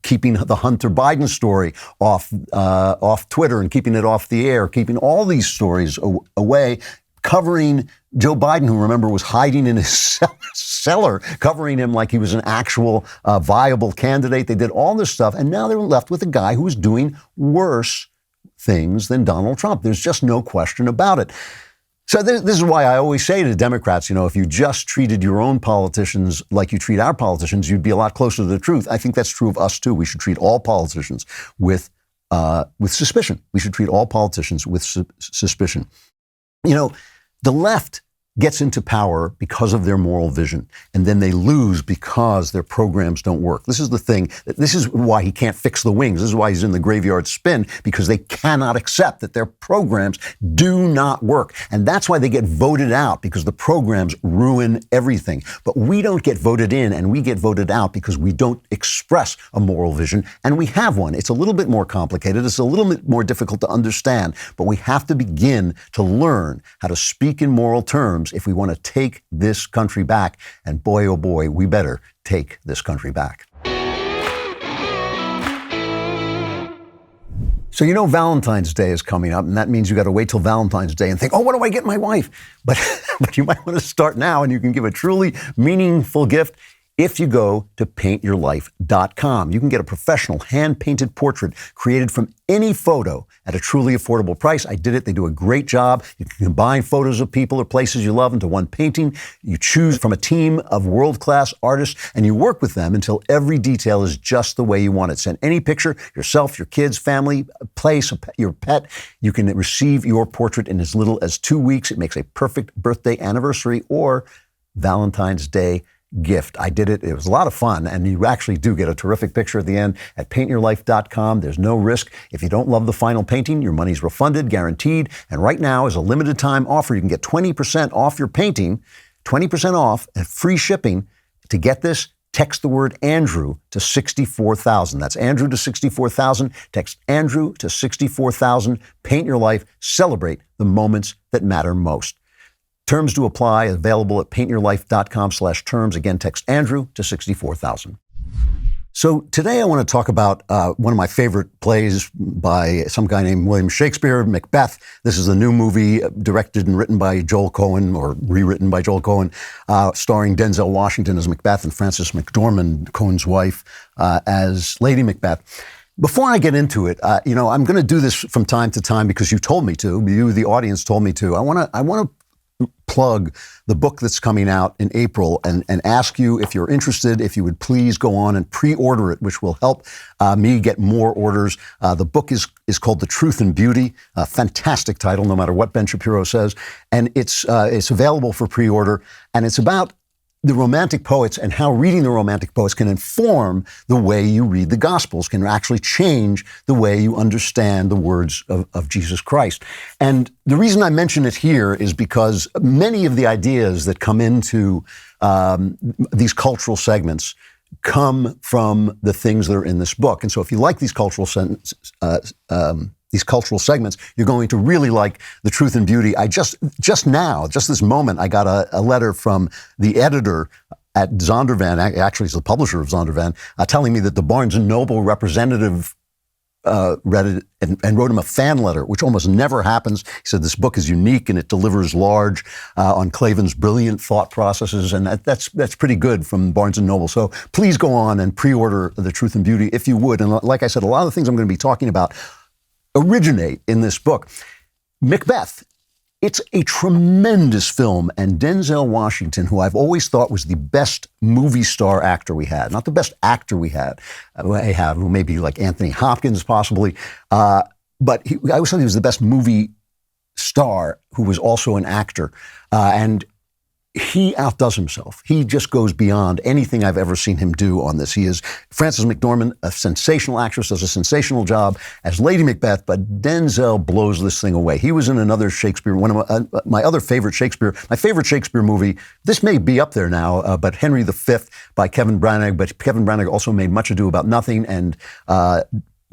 keeping the Hunter Biden story off Twitter and keeping it off the air, keeping all these stories away, covering Joe Biden, who, remember, was hiding in his cellar, covering him like he was an actual viable candidate. They did all this stuff, and now they're left with a guy who is doing worse things than Donald Trump. There's just no question about it. So this is why I always say to Democrats, if you just treated your own politicians like you treat our politicians, you'd be a lot closer to the truth. I think that's true of us, too. We should treat all politicians with suspicion. We should treat all politicians with suspicion. The left gets into power because of their moral vision, and then they lose because their programs don't work. This is the thing. This is why he can't fix the wings. This is why he's in the graveyard spin, because they cannot accept that their programs do not work. And that's why they get voted out, because the programs ruin everything. But we don't get voted in, and we get voted out because we don't express a moral vision, and we have one. It's a little bit more complicated. It's a little bit more difficult to understand, but we have to begin to learn how to speak in moral terms if we want to take this country back. And boy, oh boy, we better take this country back. So Valentine's Day is coming up, and that means you got to wait till Valentine's Day and think, what do I get my wife? But you might want to start now, and you can give a truly meaningful gift if you go to paintyourlife.com. You can get a professional hand-painted portrait created from any photo at a truly affordable price. I did it. They do a great job. You can combine photos of people or places you love into one painting. You choose from a team of world-class artists, and you work with them until every detail is just the way you want it. Send any picture, yourself, your kids, family, place, your pet. You can receive your portrait in as little as 2 weeks. It makes a perfect birthday, anniversary, or Valentine's Day gift. I did it. It was a lot of fun, and you actually do get a terrific picture at the end at paintyourlife.com. There's no risk. If you don't love the final painting, your money's refunded, guaranteed. And right now is a limited time offer. You can get 20% off your painting, 20% off, and free shipping. To get this, text the word Andrew to 64,000. That's Andrew to 64,000. Text Andrew to 64,000. Paint your life. Celebrate the moments that matter most. Terms to apply, available at paintyourlife.com/terms. Again, text Andrew to 64,000. So today I want to talk about one of my favorite plays by some guy named William Shakespeare, Macbeth. This is the new movie directed and written by Joel Cohen, or rewritten by Joel Cohen, starring Denzel Washington as Macbeth and Frances McDormand, Cohen's wife, as Lady Macbeth. Before I get into it, I'm going to do this from time to time because you told me to. You, the audience, told me to. I want to plug the book that's coming out in April and ask you, if you're interested, if you would please go on and pre-order it, which will help me get more orders. The book is called The Truth and Beauty, a fantastic title, no matter what Ben Shapiro says. And it's available for pre-order, and it's about the Romantic poets and how reading the Romantic poets can inform the way you read the Gospels, can actually change the way you understand the words of Jesus Christ. And the reason I mention it here is because many of the ideas that come into these cultural segments come from the things that are in this book. And so if you like these cultural segments, you're going to really like The Truth and Beauty. I just this moment, I got a letter from the editor at Zondervan, actually he's the publisher of Zondervan, telling me that the Barnes & Noble representative read it and wrote him a fan letter, which almost never happens. He said this book is unique and it delivers large on Klavan's brilliant thought processes, and that's pretty good from Barnes & Noble. So please go on and pre-order The Truth and Beauty if you would. And like I said, a lot of the things I'm going to be talking about originate in this book. Macbeth, it's a tremendous film, and Denzel Washington, who I've always thought was the best movie star actor we had, not the best actor we had, who may be like Anthony Hopkins possibly, but I always thought he was the best movie star who was also an actor, and he outdoes himself. He just goes beyond anything I've ever seen him do on this. He is Frances McDormand, a sensational actress, does a sensational job as Lady Macbeth, but Denzel blows this thing away. He was in another Shakespeare, one of my other favorite Shakespeare, my favorite Shakespeare movie. This may be up there now, but Henry V by Kevin Branagh. But Kevin Branagh also made Much Ado About Nothing, and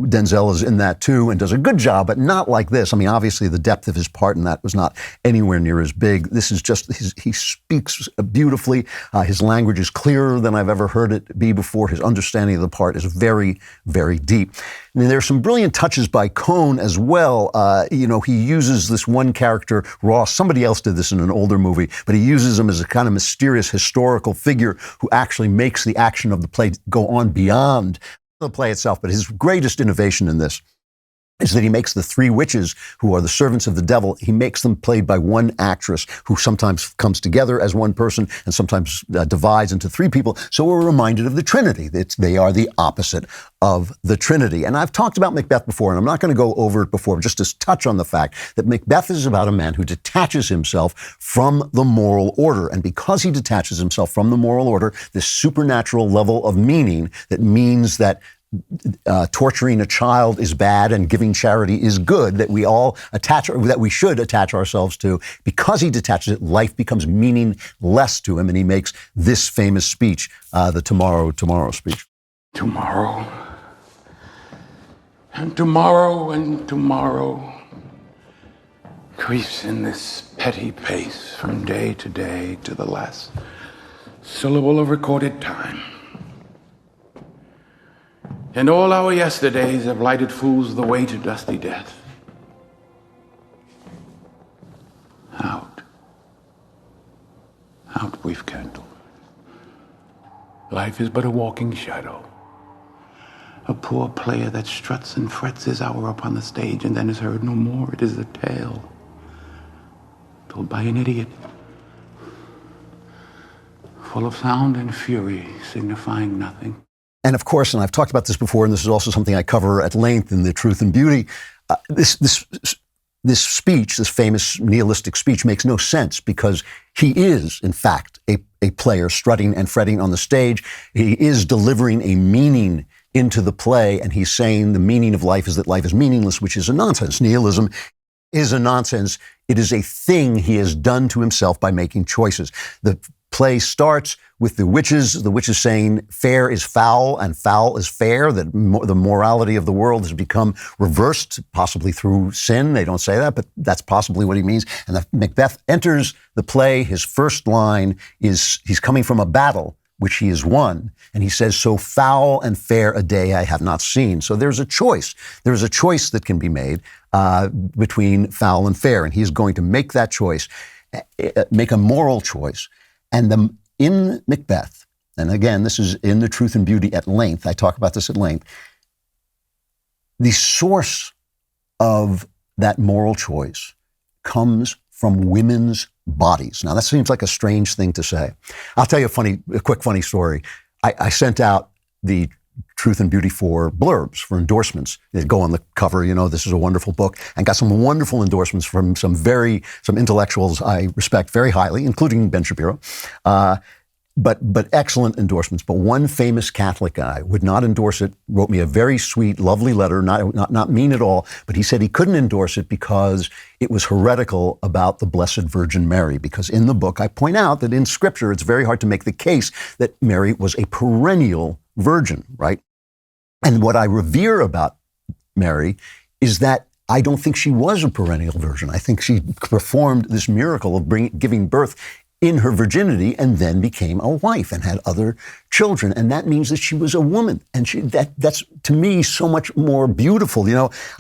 Denzel is in that too and does a good job, but not like this. I mean, obviously the depth of his part in that was not anywhere near as big. This is just, he speaks beautifully. His language is clearer than I've ever heard it be before. His understanding of the part is very, very deep. And there are some brilliant touches by Cohn as well. He uses this one character, Ross. Somebody else did this in an older movie, but he uses him as a kind of mysterious historical figure who actually makes the action of the play go on beyond the play itself. But his greatest innovation in this is that he makes the three witches, who are the servants of the devil, he makes them played by one actress who sometimes comes together as one person and sometimes divides into three people. So we're reminded of the Trinity. They are the opposite of the Trinity. And I've talked about Macbeth before, and I'm not going to go over it before, just to touch on the fact that Macbeth is about a man who detaches himself from the moral order. And because he detaches himself from the moral order, this supernatural level of meaning that means that torturing a child is bad and giving charity is good, that we should attach ourselves to. Because he detaches it, life becomes meaningless to him, and he makes this famous speech, the tomorrow speech. Tomorrow, and tomorrow, and tomorrow creeps in this petty pace from day to day to the last syllable of recorded time. And all our yesterdays have lighted fools the way to dusty death. Out, brief candle. Life is but a walking shadow. A poor player that struts and frets his hour upon the stage and then is heard no more. It is a tale told by an idiot, full of sound and fury, signifying nothing. And of course, and I've talked about this before, and this is also something I cover at length in The Truth and Beauty, this this speech, this famous nihilistic speech, makes no sense because he is, in fact, a player strutting and fretting on the stage. He is delivering a meaning into the play, and he's saying the meaning of life is that life is meaningless, which is a nonsense. Nihilism is a nonsense. It is a thing he has done to himself by making choices. The play starts with the witches saying fair is foul and foul is fair, that the morality of the world has become reversed, possibly through sin. They don't say that, but that's possibly what he means. And Macbeth enters the play. His first line is he's coming from a battle which he has won. And he says, so foul and fair a day I have not seen. So there's a choice. There's a choice that can be made between foul and fair. And he is going to make that choice, make a moral choice. And in Macbeth, and again, this is in The Truth and Beauty at length, I talk about this at length, the source of that moral choice comes from women's bodies. Now, that seems like a strange thing to say. I'll tell you a quick funny story. I sent out the Truth and Beauty for blurbs, for endorsements. They go on the cover, this is a wonderful book, and got some wonderful endorsements from some intellectuals I respect very highly, including Ben Shapiro. But excellent endorsements. But one famous Catholic guy would not endorse it, wrote me a very sweet, lovely letter, not mean at all, but he said he couldn't endorse it because it was heretical about the Blessed Virgin Mary. Because in the book, I point out that in Scripture, it's very hard to make the case that Mary was a perennial virgin, right? And what I revere about Mary is that I don't think she was a perennial virgin. I think she performed this miracle of giving birth in her virginity and then became a wife and had other children. And that means that she was a woman. And that's to me so much more beautiful.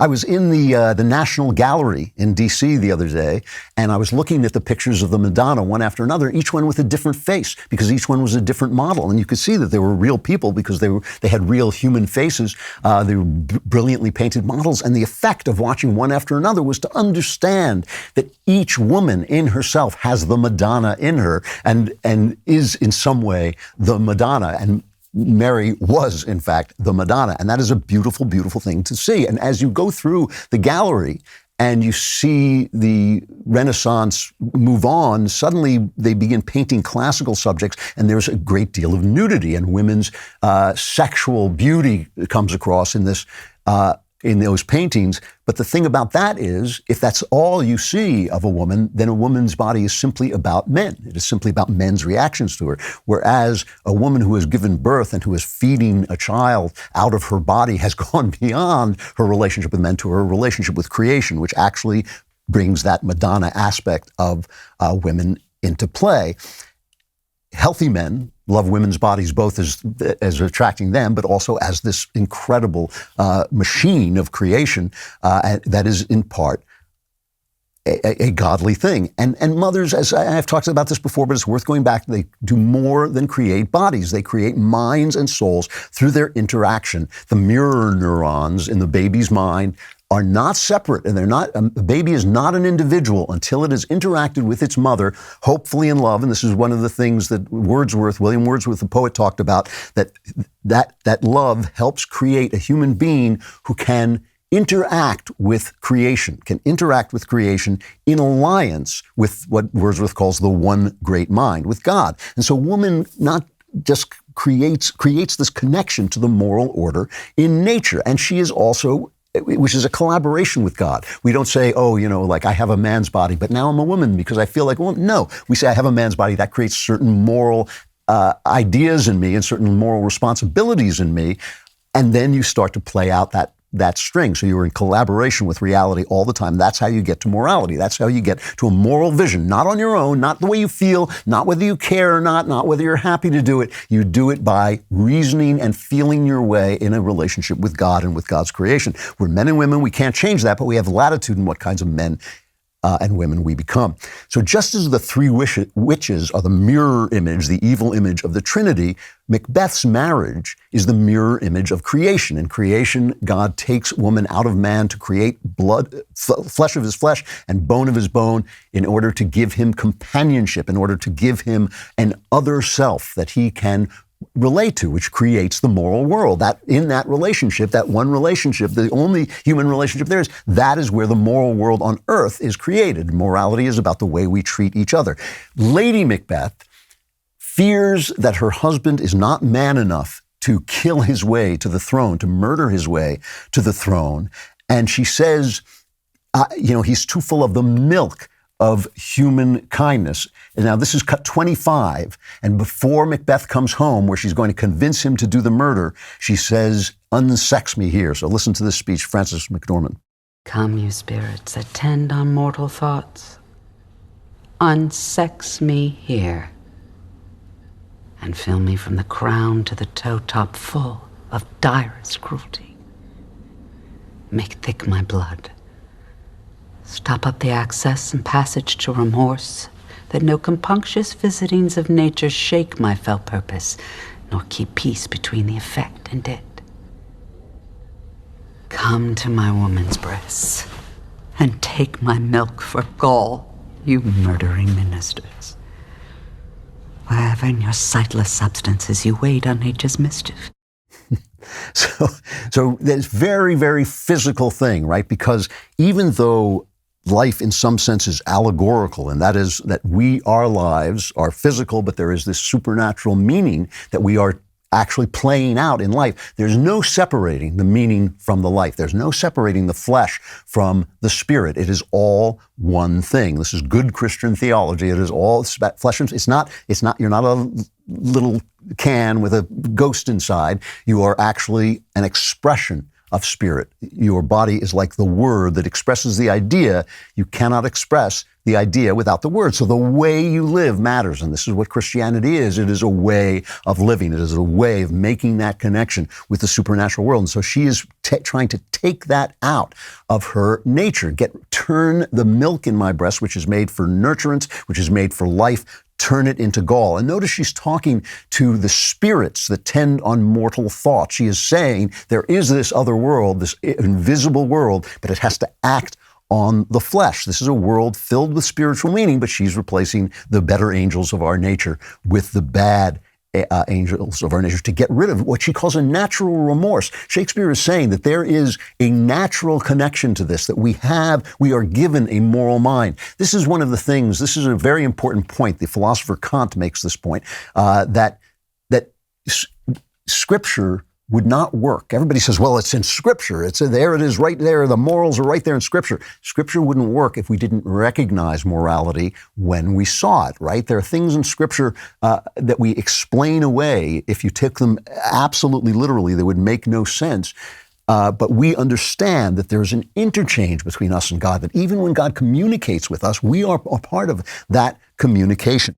I was in the National Gallery in DC the other day, and I was looking at the pictures of the Madonna one after another, each one with a different face, because each one was a different model. And you could see that they were real people because they had real human faces. They were brilliantly painted models. And the effect of watching one after another was to understand that each woman in herself has the Madonna in her and is in some way the Madonna. And Mary was, in fact, the Madonna. And that is a beautiful, beautiful thing to see. And as you go through the gallery and you see the Renaissance move on, suddenly they begin painting classical subjects, and there's a great deal of nudity, and women's sexual beauty comes across in this in those paintings. But the thing about that is, if that's all you see of a woman, then a woman's body is simply about men. It is simply about men's reactions to her. Whereas a woman who has given birth and who is feeding a child out of her body has gone beyond her relationship with men to her relationship with creation, which actually brings that Madonna aspect of women into play. Healthy men love women's bodies both as attracting them, but also as this incredible machine of creation that is in part a godly thing. And mothers, as I've talked about this before, but it's worth going back, they do more than create bodies. They create minds and souls through their interaction. The mirror neurons in the baby's mind are not separate, and they're not. A baby is not an individual until it has interacted with its mother, hopefully in love. And this is one of the things that William Wordsworth, the poet, talked about, that love helps create a human being who can interact with creation, in alliance with what Wordsworth calls the one great mind, with God. And so woman not just creates this connection to the moral order in nature, and she is also, which is a collaboration with God. We don't say, like I have a man's body, but now I'm a woman because I feel like a woman. No, we say I have a man's body. That creates certain moral ideas in me and certain moral responsibilities in me. And then you start to play out that string. So you're in collaboration with reality all the time. That's how you get to morality. That's how you get to a moral vision, not on your own, not the way you feel, not whether you care or not whether you're happy to do it. You do it by reasoning and feeling your way in a relationship with God and with God's creation. We're men and women. We can't change that, but we have latitude in what kinds of men and women we become. So just as the three witches are the mirror image, the evil image of the Trinity, Macbeth's marriage is the mirror image of creation. In creation, God takes woman out of man to create flesh of his flesh and bone of his bone in order to give him companionship, in order to give him an other self that he can relate to, which creates the moral world. That in that relationship, that one relationship, the only human relationship there is, that is where the moral world on earth is created. Morality is about the way we treat each other. Lady Macbeth fears that her husband is not man enough to kill his way to the throne, to murder his way to the throne. And she says, he's too full of the milk of human kindness. And now this is cut 25. And before Macbeth comes home, where she's going to convince him to do the murder, she says, unsex me here. So listen to this speech, Frances McDormand. Come, you spirits, attend on mortal thoughts. Unsex me here. And fill me from the crown to the toe top full of direst cruelty. Make thick my blood. Stop up the access and passage to remorse, that no compunctious visitings of nature shake my fell purpose, nor keep peace between the effect and it. Come to my woman's breasts, and take my milk for gall, you murdering ministers. Wherever in your sightless substances you wait on nature's mischief. So there's very, very physical thing, right? Because even though life in some sense is allegorical, and that is that our lives are physical, but there is this supernatural meaning that we are actually playing out in life. There's no separating the meaning from the life. There's no separating the flesh from the spirit. It is all one thing. This is good Christian theology. It is all flesh and it's not, you're not a little can with a ghost inside. You are actually an expression of spirit. Your body is like the word that expresses the idea. You cannot express the idea without the word. So the way you live matters. And this is what Christianity is. It is a way of living. It is a way of making that connection with the supernatural world. And so she is trying to take that out of her nature. Turn the milk in my breast, which is made for nurturance, which is made for life, turn it into gall. And notice she's talking to the spirits that tend on mortal thought. She is saying there is this other world, this invisible world, but it has to act on the flesh. This is a world filled with spiritual meaning, but she's replacing the better angels of our nature with the bad angels of our nature to get rid of what she calls a natural remorse. Shakespeare is saying that there is a natural connection to this, that we are given a moral mind. This is one of the things, this is a very important point. The philosopher Kant makes this point, that Scripture would not work. Everybody says, well, it's in Scripture. There it is right there. The morals are right there in Scripture. Scripture wouldn't work if we didn't recognize morality when we saw it, right? There are things in Scripture that we explain away. If you took them absolutely literally, they would make no sense. But we understand that there's an interchange between us and God, that even when God communicates with us, we are a part of that communication.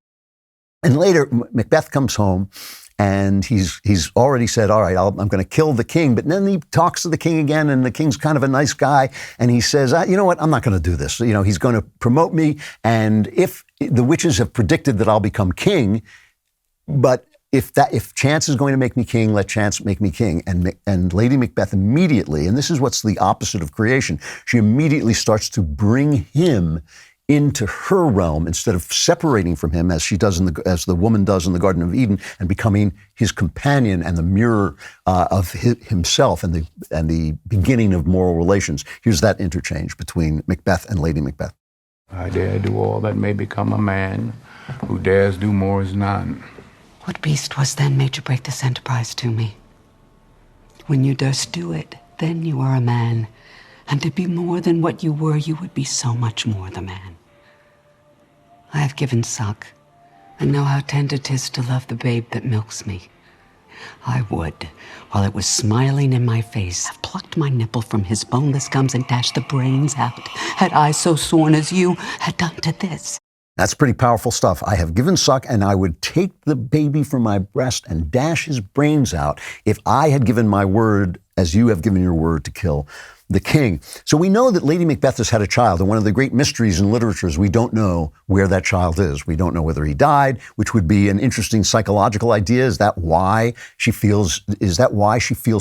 And later, Macbeth comes home, and he's already said, all right, I'm going to kill the king. But then he talks to the king again, and the king's kind of a nice guy. And he says, you know what, I'm not going to do this. He's going to promote me. And if the witches have predicted that I'll become king, but if chance is going to make me king, let chance make me king. And Lady Macbeth immediately, and this is what's the opposite of creation, she immediately starts to bring him into her realm instead of separating from him as she does as the woman does in the Garden of Eden, and becoming his companion and the mirror of himself and the beginning of moral relations. Here's that interchange between Macbeth and Lady Macbeth. I dare do all that may become a man, who dares do more is none. What beast was then made to break this enterprise to me? When you durst do it, then you are a man. And to be more than what you were, you would be so much more the man. I have given suck, and know how tender 'tis to love the babe that milks me. I would, while it was smiling in my face, have plucked my nipple from his boneless gums and dashed the brains out, had I so sworn as you had done to this. That's pretty powerful stuff. I have given suck, and I would take the baby from my breast and dash his brains out if I had given my word as you have given your word to kill the king. So we know that Lady Macbeth has had a child, and one of the great mysteries in literature is we don't know where that child is. We don't know whether he died, which would be an interesting psychological idea. Is that why she feels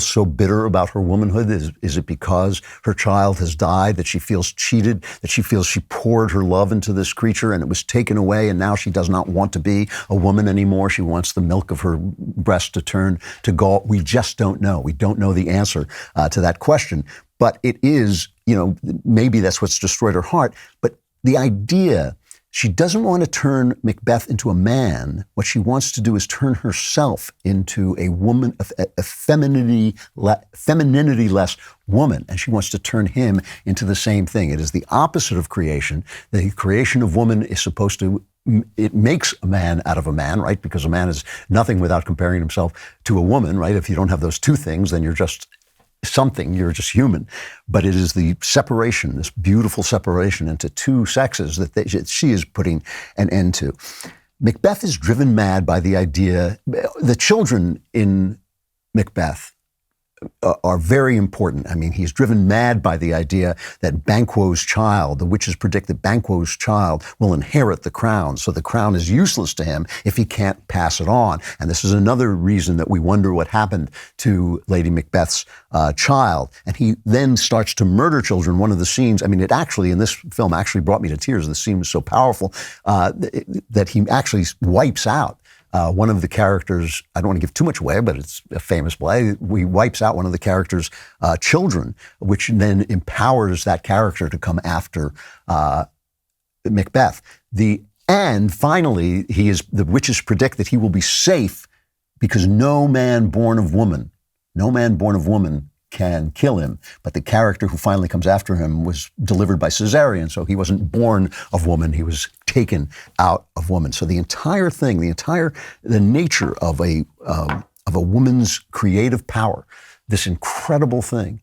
so bitter about her womanhood? Is it because her child has died that she feels cheated, that she feels she poured her love into this creature and it was taken away, and now she does not want to be a woman anymore? She wants the milk of her breast to turn to gall. We just don't know. We don't know the answer to that question. But it is, maybe that's what's destroyed her heart. But the idea, she doesn't want to turn Macbeth into a man. What she wants to do is turn herself into a woman, a femininity-less woman. And she wants to turn him into the same thing. It is the opposite of creation. The creation of woman is supposed to, it makes a man out of a man, right? Because a man is nothing without comparing himself to a woman, right? If you don't have those two things, then you're just something, you're just human. But it is the separation, this beautiful separation into two sexes that she is putting an end to. Macbeth is driven mad by the idea, the children in Macbeth are very important. I mean, he's driven mad by the idea that Banquo's child, the witches predict that Banquo's child will inherit the crown. So the crown is useless to him if he can't pass it on. And this is another reason that we wonder what happened to Lady Macbeth's child. And he then starts to murder children. One of the scenes, I mean, it actually, in this film, actually brought me to tears. The scene was so powerful that he actually wipes out one of the characters. I don't want to give too much away, but it's a famous play. He wipes out one of the characters' children, which then empowers that character to come after Macbeth. And finally, the witches predict that he will be safe because no man born of woman can kill him. But the character who finally comes after him was delivered by cesarean, so he wasn't born of woman, he was taken out of woman. So the entire thing, the nature of a woman's creative power, this incredible thing,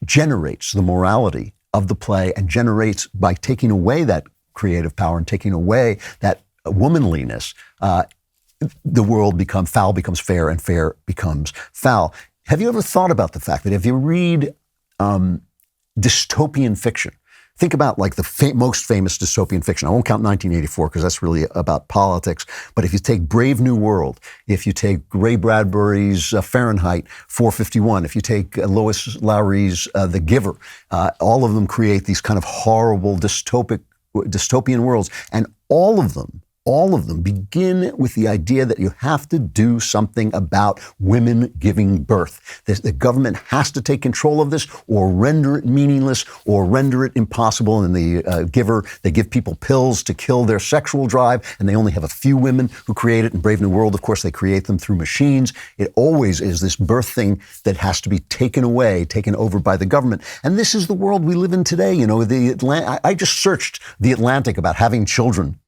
generates the morality of the play, and generates, by taking away that creative power and taking away that womanliness, the world foul becomes fair, and fair becomes foul. Have you ever thought about the fact that if you read dystopian fiction, think about like the most famous dystopian fiction. I won't count 1984 because that's really about politics. But if you take Brave New World, if you take Ray Bradbury's Fahrenheit 451, if you take Lois Lowry's The Giver, all of them create these kind of horrible dystopian worlds. And all of them begin with the idea that you have to do something about women giving birth. The government has to take control of this, or render it meaningless, or render it impossible. In The Giver, they give people pills to kill their sexual drive, and they only have a few women who create it. In Brave New World, of course, they create them through machines. It always is this birth thing that has to be taken over by the government. And this is the world we live in today. I just searched The Atlantic about having children.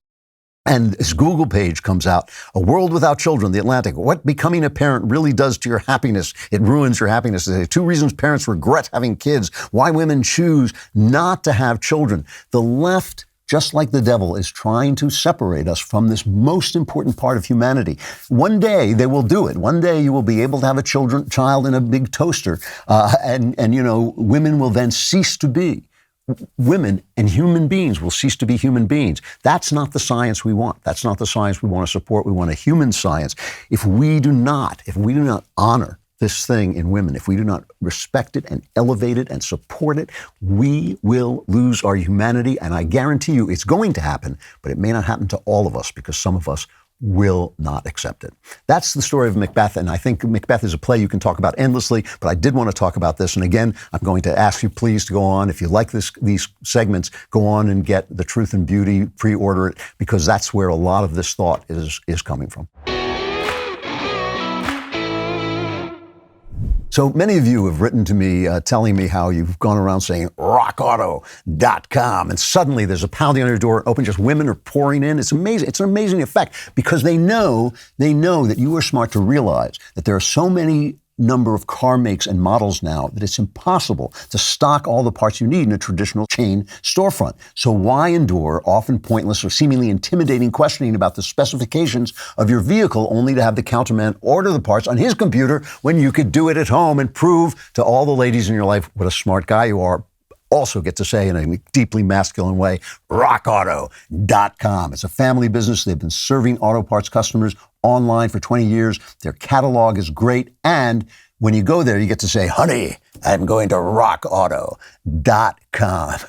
And this Google page comes out, A World Without Children, The Atlantic. What becoming a parent really does to your happiness. It ruins your happiness. 2 reasons parents regret having kids. Why women choose not to have children. The left, just like the devil, is trying to separate us from this most important part of humanity. One day they will do it. One day you will be able to have a child in a big toaster. And women will then cease to be women, and human beings will cease to be human beings. That's not the science we want. That's not the science we want to support. We want a human science. If we do not honor this thing in women, if we do not respect it and elevate it and support it, we will lose our humanity. And I guarantee you it's going to happen, but it may not happen to all of us, because some of us will not accept it. That's the story of Macbeth, and I think Macbeth is a play you can talk about endlessly, but I did want to talk about this. And again, I'm going to ask you please to go on. If you like these segments, go on and get The Truth and Beauty, pre-order it, because that's where a lot of this thought is coming from. So many of you have written to me telling me how you've gone around saying rockauto.com, and suddenly there's a pounding on your door, open, just women are pouring in. It's amazing. It's an amazing effect, because they know that you are smart to realize that there are so many number of car makes and models now that it's impossible to stock all the parts you need in a traditional chain storefront. So why endure often pointless or seemingly intimidating questioning about the specifications of your vehicle only to have the counterman order the parts on his computer when you could do it at home and prove to all the ladies in your life what a smart guy you are? Also get to say in a deeply masculine way, rockauto.com. It's a family business. They've been serving auto parts customers online for 20 years. Their catalog is great. And when you go there, you get to say, honey, I'm going to rockauto.com.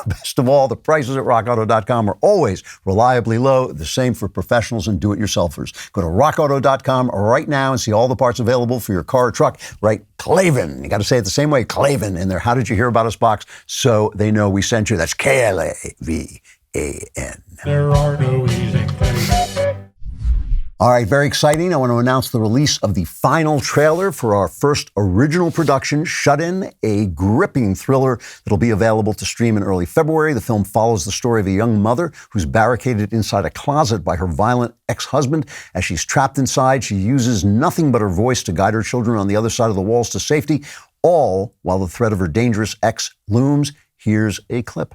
Best of all, the prices at rockauto.com are always reliably low. The same for professionals and do-it-yourselfers. Go to rockauto.com right now and see all the parts available for your car or truck. Write Klavan. You got to say it the same way, Klavan, in their How Did You Hear About Us box so they know we sent you. That's Klavan. There are no easy things. All right, very exciting. I want to announce the release of the final trailer for our first original production, Shut In, a gripping thriller that'll be available to stream in early February. The film follows the story of a young mother who's barricaded inside a closet by her violent ex-husband. As she's trapped inside, she uses nothing but her voice to guide her children on the other side of the walls to safety, all while the threat of her dangerous ex looms. Here's a clip.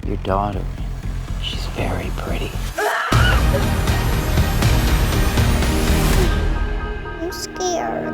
Your daughter, she's very pretty. I'm scared.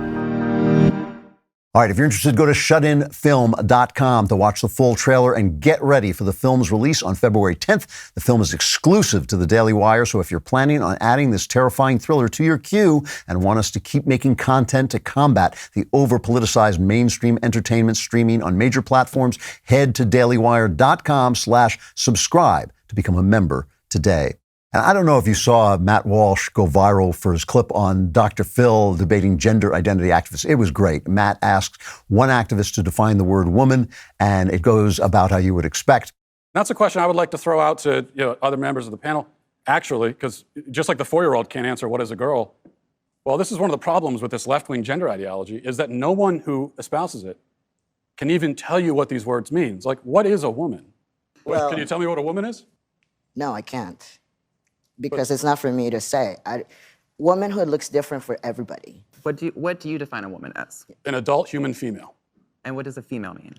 All right, if you're interested, go to shutinfilm.com to watch the full trailer and get ready for the film's release on February 10th. The film is exclusive to the Daily Wire, so if you're planning on adding this terrifying thriller to your queue and want us to keep making content to combat the over-politicized mainstream entertainment streaming on major platforms, head to dailywire.com/subscribe to become a member today. And I don't know if you saw Matt Walsh go viral for his clip on Dr. Phil debating gender identity activists. It was great. Matt asks one activist to define the word woman, and it goes about how you would expect. That's a question I would like to throw out to other members of the panel, actually, because just like the 4-year-old can't answer what is a girl. Well, this is one of the problems with this left-wing gender ideology, is that no one who espouses it can even tell you what these words mean. It's like, what is a woman? Well, can you tell me what a woman is? No, I can't. Because it's not for me to say. Womanhood looks different for everybody. What do you define a woman as? An adult human female. And what does a female mean?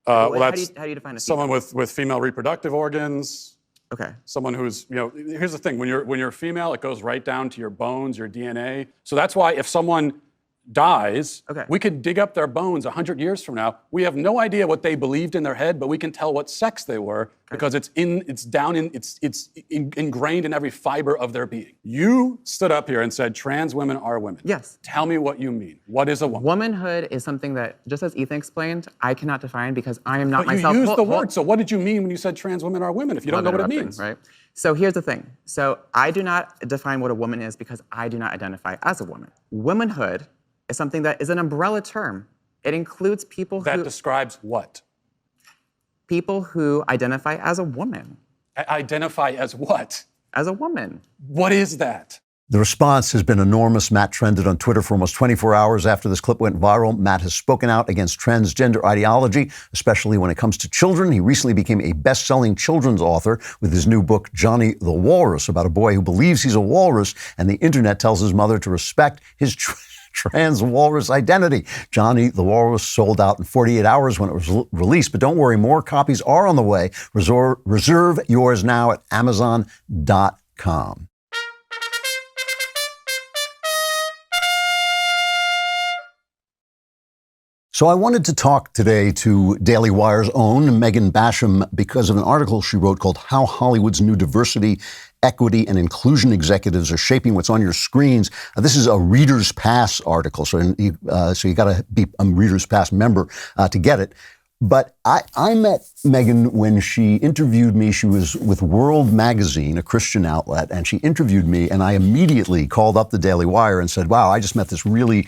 Well, how that's do you define a female? someone with female reproductive organs. Okay. Someone who's, here's the thing, when you're female, it goes right down to your bones, your DNA. So that's why if someone dies, we could dig up their bones 100 years from now. We have no idea what they believed in their head, but we can tell what sex they were because it's ingrained in every fiber of their being. You stood up here and said trans women are women. Yes. Tell me what you mean. What is a woman? Womanhood is something that, just as Ethan explained, I cannot define because I am not myself. But you used the word, so what did you mean when you said trans women are women if you don't know what it means? Right? So here's the thing. So I do not define what a woman is because I do not identify as a woman. Womanhood is something that is an umbrella term. It includes people who... That describes what? People who identify as a woman. Identify as what? As a woman. What is that? The response has been enormous. Matt trended on Twitter for almost 24 hours after this clip went viral. Matt has spoken out against transgender ideology, especially when it comes to children. He recently became a best-selling children's author with his new book, Johnny the Walrus, about a boy who believes he's a walrus, and the internet tells his mother to respect his trans walrus identity. Johnny the Walrus sold out in 48 hours when it was released, but don't worry, more copies are on the way. Reserve yours now at Amazon.com. So I wanted to talk today to Daily Wire's own Megan Basham because of an article she wrote called How Hollywood's New Diversity, Equity, and Inclusion Executives Are Shaping What's on Your Screens. This is a Reader's Pass article, so you got to be a Reader's Pass member to get it. But I met Megan when she interviewed me. She was with World Magazine, a Christian outlet, and she interviewed me, and I immediately called up the Daily Wire and said, wow, I just met this really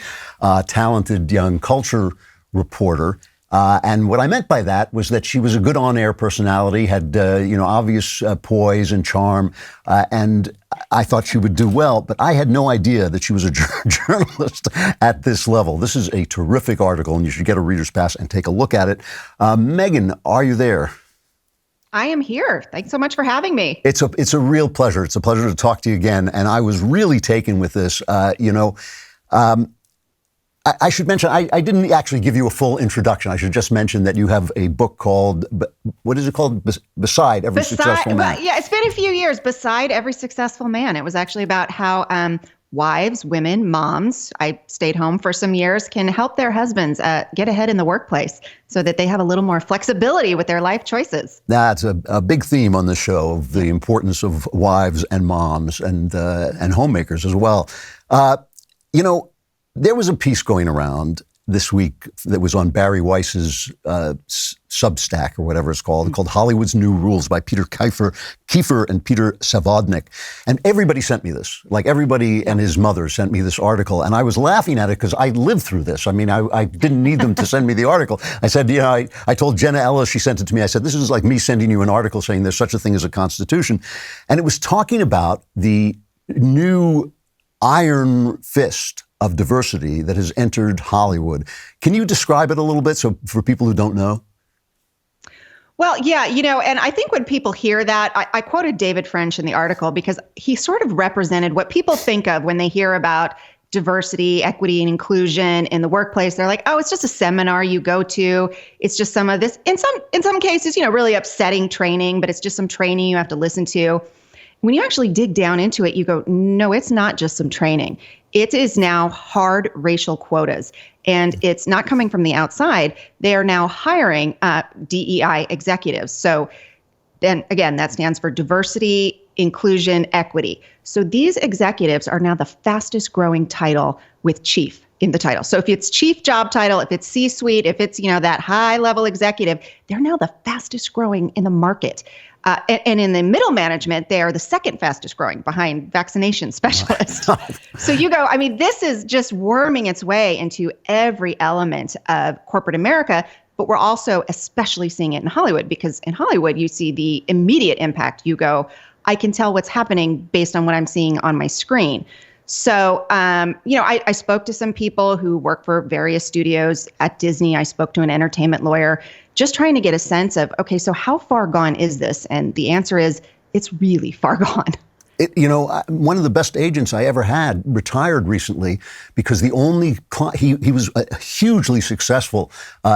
talented young culture reporter. And what I meant by that was that she was a good on-air personality, had obvious poise and charm, and I thought she would do well. But I had no idea that she was a journalist at this level. This is a terrific article, and you should get a reader's pass and take a look at it. Megan, are you there? I am here. Thanks so much for having me. It's a real pleasure. It's a pleasure to talk to you again. And I was really taken with this. I should mention, I didn't actually give you a full introduction. I should just mention that you have a book called, what is it called? Beside Every Successful Man. Yeah, it's been a few years. Beside Every Successful Man. It was actually about how wives, women, moms, I stayed home for some years, can help their husbands get ahead in the workplace so that they have a little more flexibility with their life choices. That's a big theme on the show, of the importance of wives and moms and homemakers as well. There was a piece going around this week that was on Barry Weiss's Substack or whatever it's called Hollywood's New Rules by Peter Kiefer and Peter Savodnik. And everybody sent me this. Like, everybody and his mother sent me this article. And I was laughing at it because I lived through this. I mean, I didn't need them to send me the article. I said, I told Jenna Ellis, she sent it to me. I said, this is like me sending you an article saying there's such a thing as a constitution. And it was talking about the new iron fist of diversity that has entered Hollywood. Can you describe it a little bit for people who don't know? Well, yeah, and I think when people hear that, I quoted David French in the article because he sort of represented what people think of when they hear about diversity, equity, and inclusion in the workplace. They're like, oh, it's just a seminar you go to. It's just some of this, in some cases, really upsetting training, but it's just some training you have to listen to. When you actually dig down into it, you go, no, it's not just some training. It is now hard racial quotas, and it's not coming from the outside. They are now hiring DEI executives. So then again, that stands for diversity, inclusion, equity. So these executives are now the fastest growing title with chief in the title. So if it's chief job title, if it's C-suite, if it's, that high level executive, they're now the fastest growing in the market. And in the middle management, they are the second fastest growing behind vaccination specialists. So you go, this is just worming its way into every element of corporate America, but we're also especially seeing it in Hollywood, because in Hollywood, you see the immediate impact. You go, I can tell what's happening based on what I'm seeing on my screen. So, I spoke to some people who work for various studios at Disney. I spoke to an entertainment lawyer, just trying to get a sense of, okay, so how far gone is this? And the answer is, it's really far gone. One of the best agents I ever had retired recently because the only he was a hugely successful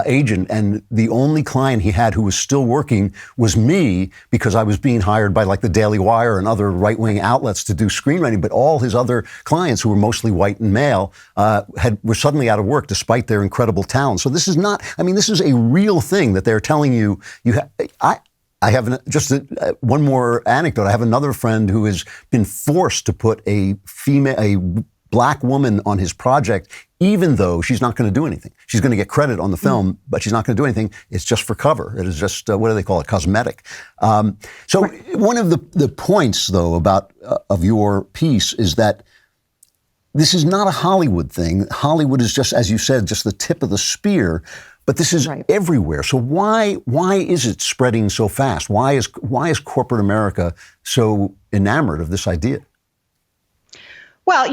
agent, and the only client he had who was still working was me, because I was being hired by like the Daily Wire and other right-wing outlets to do screenwriting. But all his other clients, who were mostly white and male, were suddenly out of work despite their incredible talent. So this is not. this is a real thing that they're telling you. I have one more anecdote. I have another friend who has been forced to put a black woman on his project, even though she's not going to do anything. She's going to get credit on the film, but she's not going to do anything. It's just for cover. It is just, what do they call it, cosmetic. So one of the points, though, of your piece is that this is not a Hollywood thing. Hollywood is just, as you said, just the tip of the spear. But this is everywhere. So why is it spreading so fast? Why is corporate America so enamored of this idea? Well,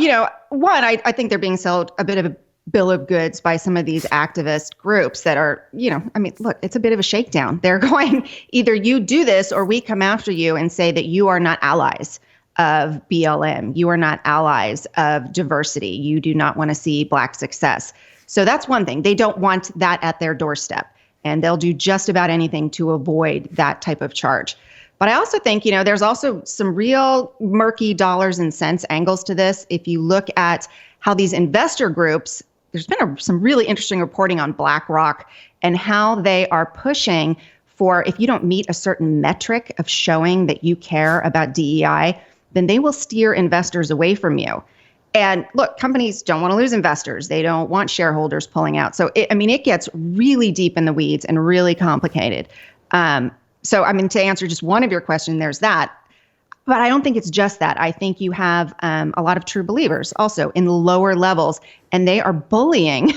one, I think they're being sold a bit of a bill of goods by some of these activist groups that are, look, it's a bit of a shakedown. They're going, either you do this or we come after you and say that you are not allies of BLM. You are not allies of diversity. You do not want to see Black success. So that's one thing. They don't want that at their doorstep, and they'll do just about anything to avoid that type of charge. But I also think, there's also some real murky dollars and cents angles to this. If you look at how these investor groups, there's been some really interesting reporting on BlackRock and how they are pushing for, if you don't meet a certain metric of showing that you care about DEI, then they will steer investors away from you. And look, companies don't want to lose investors. They don't want shareholders pulling out. So, it gets really deep in the weeds and really complicated. To answer just one of your questions, there's that. But I don't think it's just that. I think you have a lot of true believers also in the lower levels, and they are bullying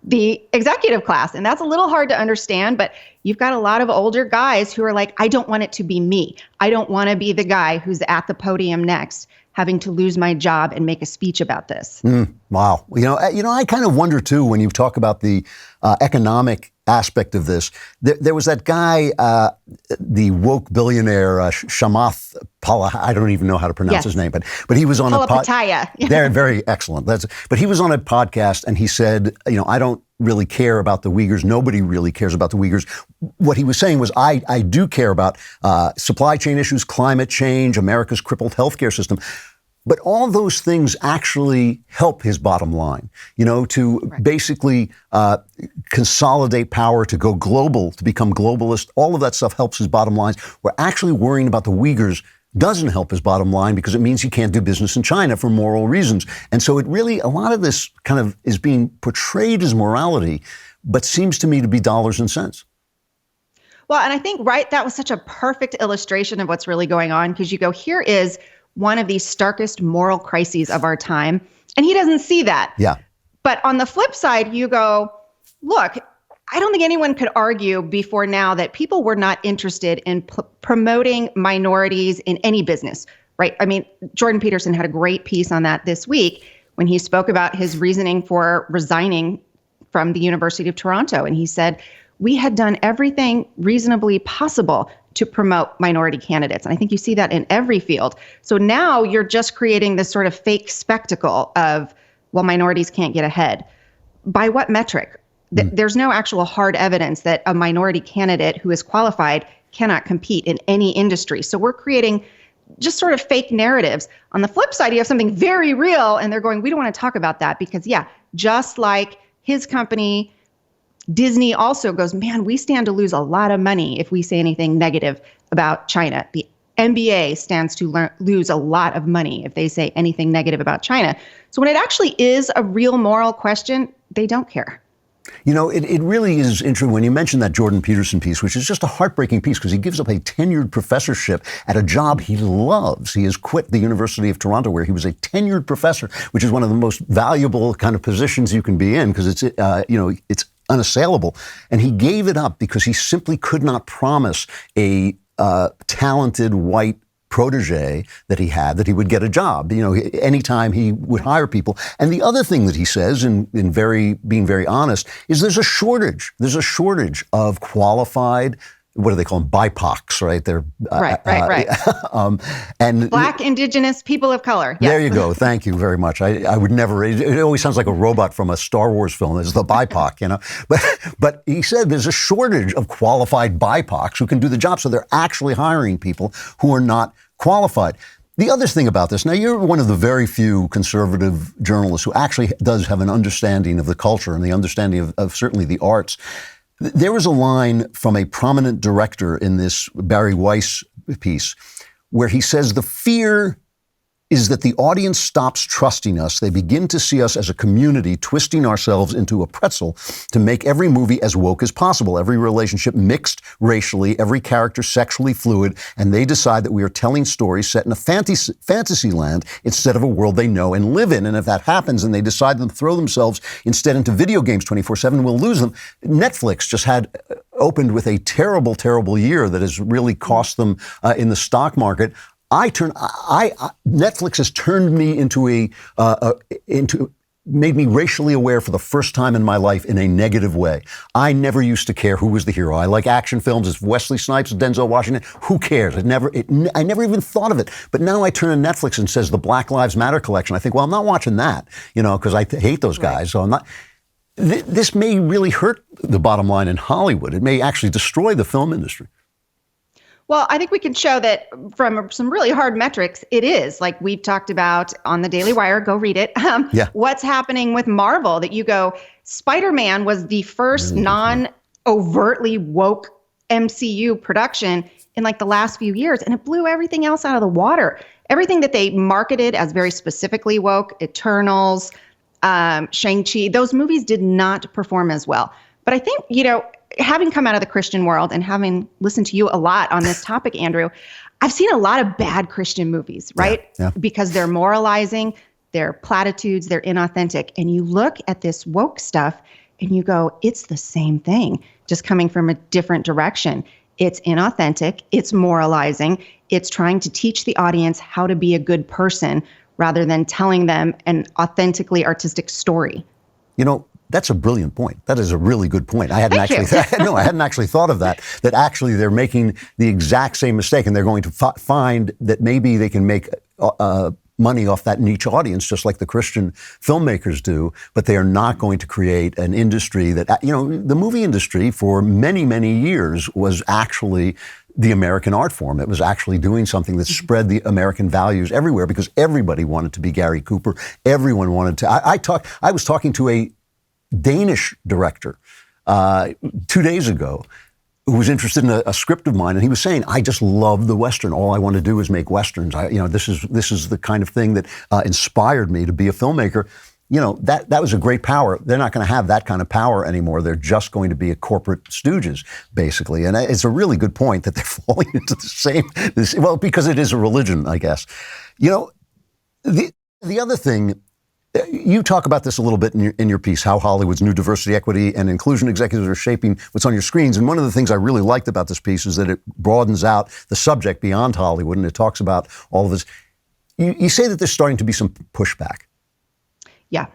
the executive class. And that's a little hard to understand, but you've got a lot of older guys who are like, I don't want it to be me. I don't want to be the guy who's at the podium next, having to lose my job and make a speech about this. Wow. I kind of wonder, too, when you talk about the economic aspect of this. There was that guy, the woke billionaire, Shamath Pala. I don't even know how to pronounce his name, but he was on a podcast. They're very excellent. But he was on a podcast and he said, I don't really care about the Uyghurs. Nobody really cares about the Uyghurs. What he was saying was, I do care about supply chain issues, climate change, America's crippled healthcare system. But all those things actually help his bottom line, to basically consolidate power, to go global, to become globalist. All of that stuff helps his bottom lines. We're actually worrying about the Uyghurs doesn't help his bottom line because it means he can't do business in China for moral reasons. And so it really, a lot of this kind of is being portrayed as morality, but seems to me to be dollars and cents. Well, and I think, that was such a perfect illustration of what's really going on, because you go, here is one of the starkest moral crises of our time. And he doesn't see that. Yeah. But on the flip side, you go, look, I don't think anyone could argue before now that people were not interested in promoting minorities in any business, right? I mean, Jordan Peterson had a great piece on that this week when he spoke about his reasoning for resigning from the University of Toronto. And he said, we had done everything reasonably possible to promote minority candidates. And I think you see that in every field. So now you're just creating this sort of fake spectacle of, well, minorities can't get ahead. By what metric? There's no actual hard evidence that a minority candidate who is qualified cannot compete in any industry. So we're creating just sort of fake narratives. On the flip side, you have something very real, and they're going, we don't want to talk about that because, just like his company, Disney also goes, man, we stand to lose a lot of money if we say anything negative about China. The NBA stands to lose a lot of money if they say anything negative about China. So when it actually is a real moral question, they don't care. It really is interesting when you mentioned that Jordan Peterson piece, which is just a heartbreaking piece because he gives up a tenured professorship at a job he loves. He has quit the University of Toronto, where he was a tenured professor, which is one of the most valuable kind of positions you can be in because it's, it's unassailable. And he gave it up because he simply could not promise a talented white protege that he had, that he would get a job, anytime he would hire people. And the other thing that he says, in being very honest, is there's a shortage. There's a shortage of qualified, what do they call them? BIPOCs, right? They're right. And Black, Indigenous, people of color. Yes. There you go. Thank you very much. I would never. It always sounds like a robot from a Star Wars film. It's the BIPOC, But he said there's a shortage of qualified BIPOCs who can do the job. So they're actually hiring people who are not qualified. The other thing about this, now you're one of the very few conservative journalists who actually does have an understanding of the culture and the understanding of certainly the arts. There was a line from a prominent director in this Barry Weiss piece where he says the fear is that the audience stops trusting us. They begin to see us as a community twisting ourselves into a pretzel to make every movie as woke as possible, every relationship mixed racially, every character sexually fluid, and they decide that we are telling stories set in a fantasy land instead of a world they know and live in. And if that happens and they decide to throw themselves instead into video games 24/7, we'll lose them. Netflix just opened with a terrible, terrible year that has really cost them in the stock market. Netflix has turned me made me racially aware for the first time in my life in a negative way. I never used to care who was the hero. I like action films. It's Wesley Snipes, Denzel Washington. Who cares? I never even thought of it. But now I turn to Netflix and says the Black Lives Matter collection. I think, well, I'm not watching that, because I hate those guys. So I'm not. This may really hurt the bottom line in Hollywood. It may actually destroy the film industry. Well, I think we can show that from some really hard metrics, it is. Like we've talked about on the Daily Wire, go read it. What's happening with Marvel that you go, Spider-Man was the first non-overtly woke MCU production in like the last few years, and it blew everything else out of the water. Everything that they marketed as very specifically woke, Eternals, Shang-Chi, those movies did not perform as well. But I think, having come out of the Christian world and having listened to you a lot on this topic, Andrew, I've seen a lot of bad Christian movies, right? Yeah. Because they're moralizing, they're platitudes, they're inauthentic. And you look at this woke stuff And you go, it's the same thing, just coming from a different direction. It's inauthentic, it's moralizing, it's trying to teach the audience how to be a good person rather than telling them an authentically artistic story. You know, that's a brilliant point. That is a really good point. I hadn't I hadn't actually thought of that. That actually they're making the exact same mistake, and they're going to find that maybe they can make money off that niche audience, just like the Christian filmmakers do. But they are not going to create an industry that, you know, the movie industry for many, many years was actually the American art form. It was actually doing something that spread the American values everywhere because everybody wanted to be Gary Cooper. Everyone wanted to. I was talking to a Danish director 2 days ago who was interested in a script of mine, and he was saying, "I just love the Western. All I want to do is make Westerns. This is the kind of thing that inspired me to be a filmmaker." You know, that was a great power. They're not going to have that kind of power anymore. They're just going to be a corporate stooges, basically. And it's a really good point that they're falling into the same, well, because it is a religion, I guess. You know, the other thing, you talk about this a little bit in your piece, how Hollywood's new diversity, equity, and inclusion executives are shaping what's on your screens. And one of the things I really liked about this piece is that it broadens out the subject beyond Hollywood, and it talks about all of this. You say that there's starting to be some pushback. Yeah.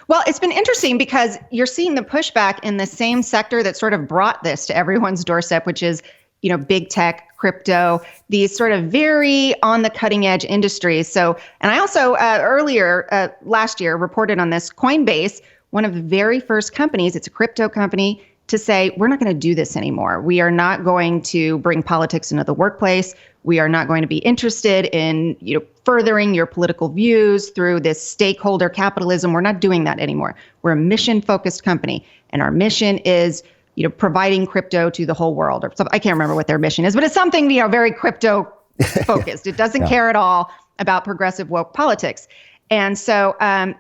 Well, it's been interesting because you're seeing the pushback in the same sector that sort of brought this to everyone's doorstep, which is, you know, big tech, crypto, these sort of very on the cutting edge industries. So, and I also earlier last year reported on this. Coinbase, one of the very first companies, it's a crypto company, to say, we're not going to do this anymore. We are not going to bring politics into the workplace. We are not going to be interested in, you know, furthering your political views through this stakeholder capitalism. We're not doing that anymore. We're a mission-focused company, and our mission is, you know, providing crypto to the whole world. Or something. I can't remember what their mission is, but it's something, you know, very crypto-focused. It doesn't care at all about progressive woke politics. And so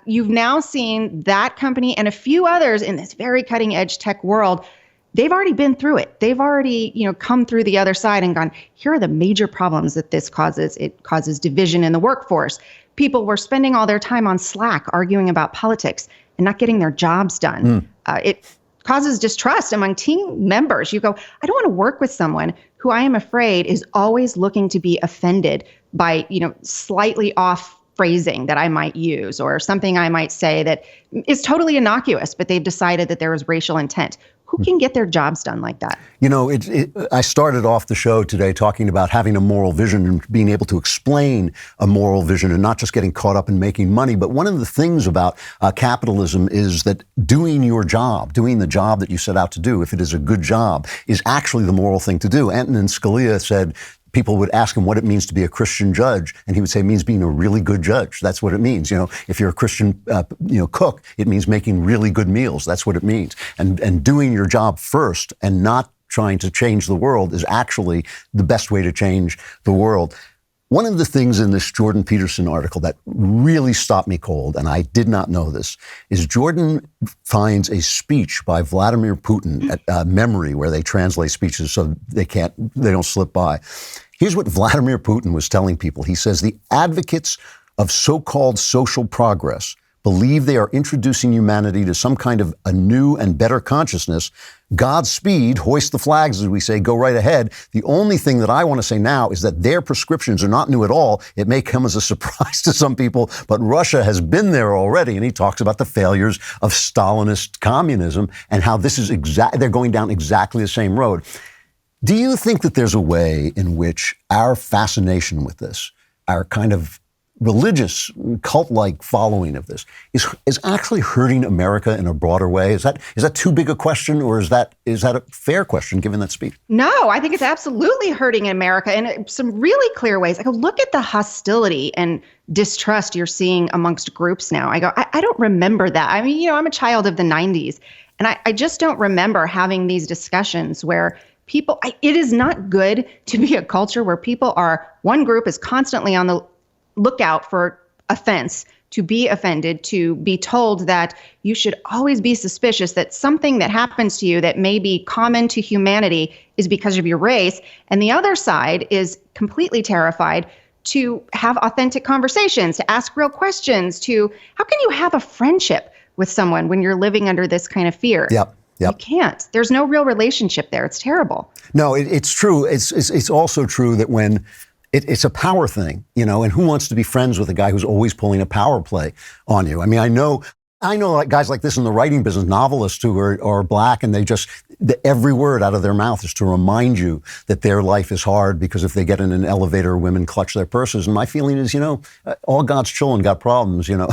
you've now seen that company and a few others in this very cutting edge tech world. They've already been through it. They've already, you know, come through the other side and gone, here are the major problems that this causes. It causes division in the workforce. People were spending all their time on Slack arguing about politics and not getting their jobs done. It causes distrust among team members. You go, I don't want to work with someone who I am afraid is always looking to be offended by, you know, slightly off phrasing that I might use or something I might say that is totally innocuous, but they've decided that there was racial intent. Who can get their jobs done like that? You know, I started off the show today talking about having a moral vision and being able to explain a moral vision and not just getting caught up in making money. But one of the things about capitalism is that doing your job, doing the job that you set out to do, if it is a good job, is actually the moral thing to do. Antonin Scalia said, people would ask him what it means to be a Christian judge, and he would say it means being a really good judge. That's what it means. You know, if you're a Christian, cook, it means making really good meals. That's what it means. And doing your job first and not trying to change the world is actually the best way to change the world. One of the things in this Jordan Peterson article that really stopped me cold, and I did not know this, is Jordan finds a speech by Vladimir Putin at Memory, where they translate speeches so they don't slip by. Here's what Vladimir Putin was telling people. He says, the advocates of so-called social progress believe they are introducing humanity to some kind of a new and better consciousness. Godspeed, hoist the flags, as we say, go right ahead. The only thing that I want to say now is that their prescriptions are not new at all. It may come as a surprise to some people, but Russia has been there already. And he talks about the failures of Stalinist communism and how this is they're going down exactly the same road. Do you think that there's a way in which our fascination with this, our kind of religious, cult-like following of this is actually hurting America in a broader way? Is that too big a question, or is that a fair question given that speech? No, I think it's absolutely hurting America in some really clear ways. I go, look at the hostility and distrust you're seeing amongst groups now. I go, I don't remember that. I mean, you know, I'm a child of the 90s, and I just don't remember having these discussions where people, it is not good to be a culture where one group is constantly on the lookout for offense, to be offended, to be told that you should always be suspicious that something that happens to you that may be common to humanity is because of your race. And the other side is completely terrified to have authentic conversations, to ask real questions, how can you have a friendship with someone when you're living under this kind of fear. Yep. You can't. There's no real relationship there. It's terrible. No, it's true. It's also true that when it's a power thing, you know, and who wants to be friends with a guy who's always pulling a power play on you? I mean, I know like guys like this in the writing business, novelists who are black, and they just, every word out of their mouth is to remind you that their life is hard because if they get in an elevator, women clutch their purses. And my feeling is, you know, all God's children got problems, you know.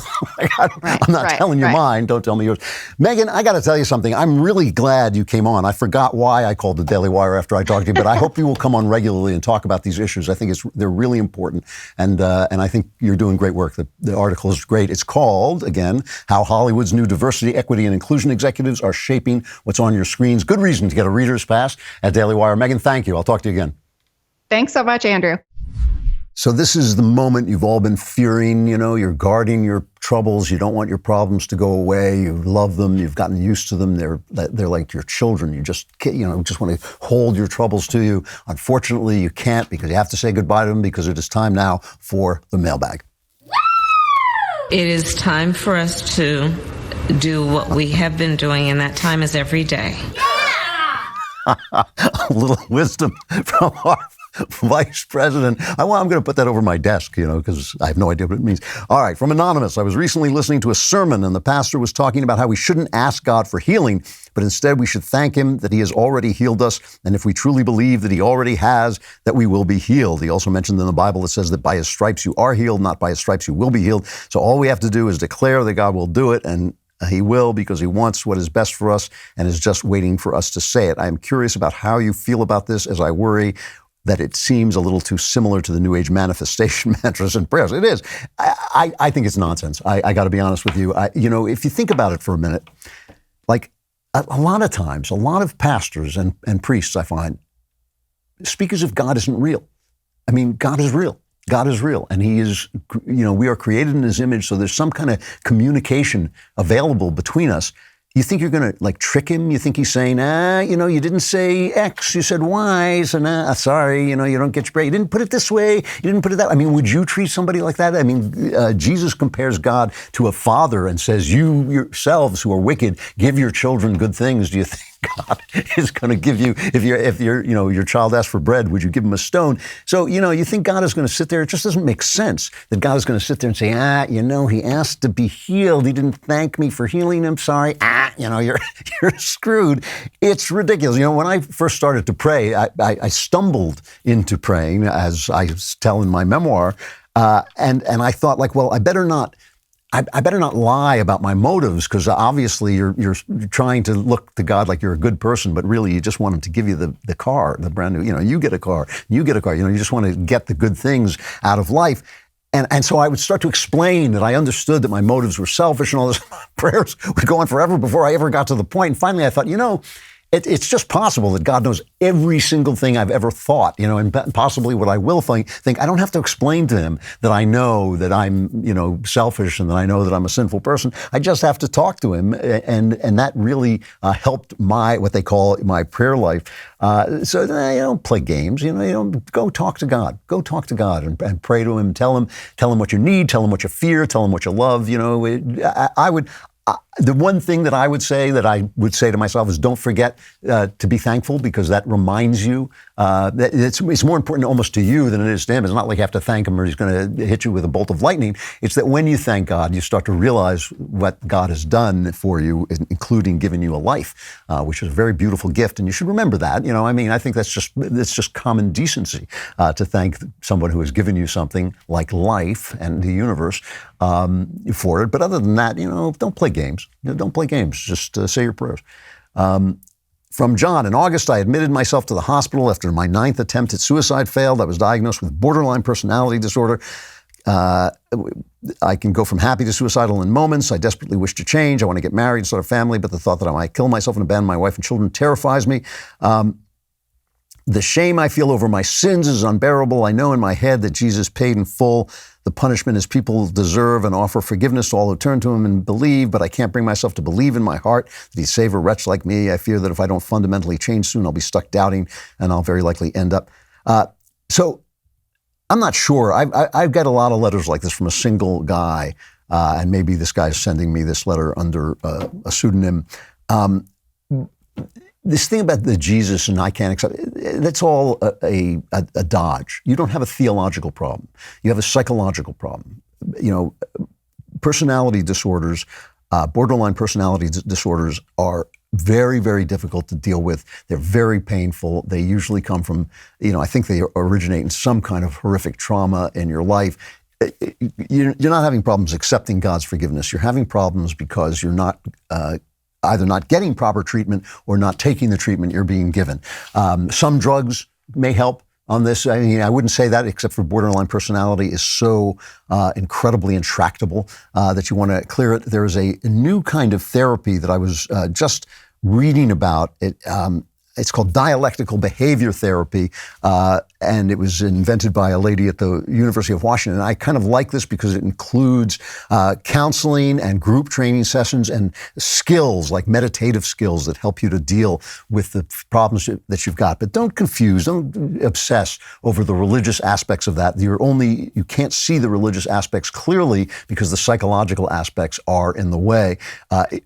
I'm not telling you mine. Don't tell me yours. Megan, I got to tell you something. I'm really glad you came on. I forgot why I called the Daily Wire after I talked to you, but I hope you will come on regularly and talk about these issues. I think they're really important. And I think you're doing great work. The article is great. It's called, again, How Hollywood's New Diversity, Equity, and Inclusion Executives Are Shaping What's on Your Screens. Good reason to get a reader's pass at Daily Wire. Megan, thank you. I'll talk to you again. Thanks so much, Andrew. So this is the moment you've all been fearing, you know, you're guarding your troubles. You don't want your problems to go away. You love them. You've gotten used to them. They're like your children. You just want to hold your troubles to you. Unfortunately, you can't because you have to say goodbye to them because it is time now for the mailbag. It is time for us to do what we have been doing, and that time is every day. A little wisdom from our vice president. I'm going to put that over my desk, you know, because I have no idea what it means. All right, from Anonymous. I was recently listening to a sermon, and the pastor was talking about how we shouldn't ask God for healing, but instead we should thank him that he has already healed us, and if we truly believe that he already has, that we will be healed. He also mentioned in the Bible it says that by his stripes you are healed, not by his stripes you will be healed. So all we have to do is declare that God will do it, and he will, because he wants what is best for us and is just waiting for us to say it. I am curious about how you feel about this, as I worry that it seems a little too similar to the New Age manifestation mantras and prayers. It is. I think it's nonsense. I got to be honest with you. You know, if you think about it for a minute, like a lot of times, a lot of pastors and priests, I find, speak as if God isn't real. I mean, God is real. God is real, and he is, you know, we are created in his image, so there's some kind of communication available between us. You think you're going to, like, trick him? You think he's saying, you know, you didn't say X, you said Y, so sorry, you know, you don't get your break. You didn't put it this way, you didn't put it that way. I mean, would you treat somebody like that? I mean, Jesus compares God to a father and says, you yourselves who are wicked, give your children good things. Do you think God is going to give you, if you're, you know, your child asks for bread, would you give him a stone? So, you know, you think God is going to sit there. It just doesn't make sense that God is going to sit there and say, you know, he asked to be healed. He didn't thank me for healing him. Sorry. You know, you're screwed. It's ridiculous. You know, when I first started to pray, I stumbled into praying, as I tell in my memoir, and I thought, like, well, I better not lie about my motives, because obviously you're trying to look to God like you're a good person, but really you just want him to give you the car, the brand new, you know, you get a car, you know, you just want to get the good things out of life. And so I would start to explain that I understood that my motives were selfish, and all this. Prayers would go on forever before I ever got to the point. And finally I thought, you know, it's just possible that God knows every single thing I've ever thought, you know, and possibly what I will think. I don't have to explain to him that I know that I'm, you know, selfish and that I know that I'm a sinful person. I just have to talk to him, and that really helped what they call my prayer life. So you don't play games, you know, go talk to God. Go talk to God and pray to him. Tell him what you need. Tell him what you fear. Tell him what you love. You know, the one thing that I would say to myself is, don't forget to be thankful, because that reminds you that it's more important almost to you than it is to him. It's not like you have to thank him or he's going to hit you with a bolt of lightning. It's that when you thank God, you start to realize what God has done for you, including giving you a life, which is a very beautiful gift. And you should remember that. You know, I mean, I think that's just common decency to thank someone who has given you something like life and the universe for it. But other than that, you know, don't play games. Don't play games. Just say your prayers. From John, in August, I admitted myself to the hospital after my 9th attempt at suicide failed. I was diagnosed with borderline personality disorder. I can go from happy to suicidal in moments. I desperately wish to change. I want to get married, start a family, but the thought that I might kill myself and abandon my wife and children terrifies me. The shame I feel over my sins is unbearable. I know in my head that Jesus paid in full the punishment his people deserve and offer forgiveness to all who turn to him and believe, but I can't bring myself to believe in my heart that he'd save a wretch like me. I fear that if I don't fundamentally change soon, I'll be stuck doubting, and I'll very likely end up. So I'm not sure. I've got a lot of letters like this from a single guy and maybe this guy's sending me this letter under a pseudonym. This thing about the Jesus and I can't accept, that's all a dodge. You don't have a theological problem. You have a psychological problem. Personality disorders, borderline personality disorders are very, very difficult to deal with. They're very painful. They usually come from, I think they originate in some kind of horrific trauma in your life. You're not having problems accepting God's forgiveness. You're having problems because you're not either not getting proper treatment or not taking the treatment you're being given. Some drugs may help on this. I mean, I wouldn't say that, except for borderline personality is so incredibly intractable that you want to clear it. There is a new kind of therapy that I was just reading about. It's called dialectical behavior therapy, and it was invented by a lady at the University of Washington. And I kind of like this because it includes counseling and group training sessions and skills, like meditative skills that help you to deal with the problems that you've got. But don't obsess over the religious aspects of that. You can't see the religious aspects clearly because the psychological aspects are in the way.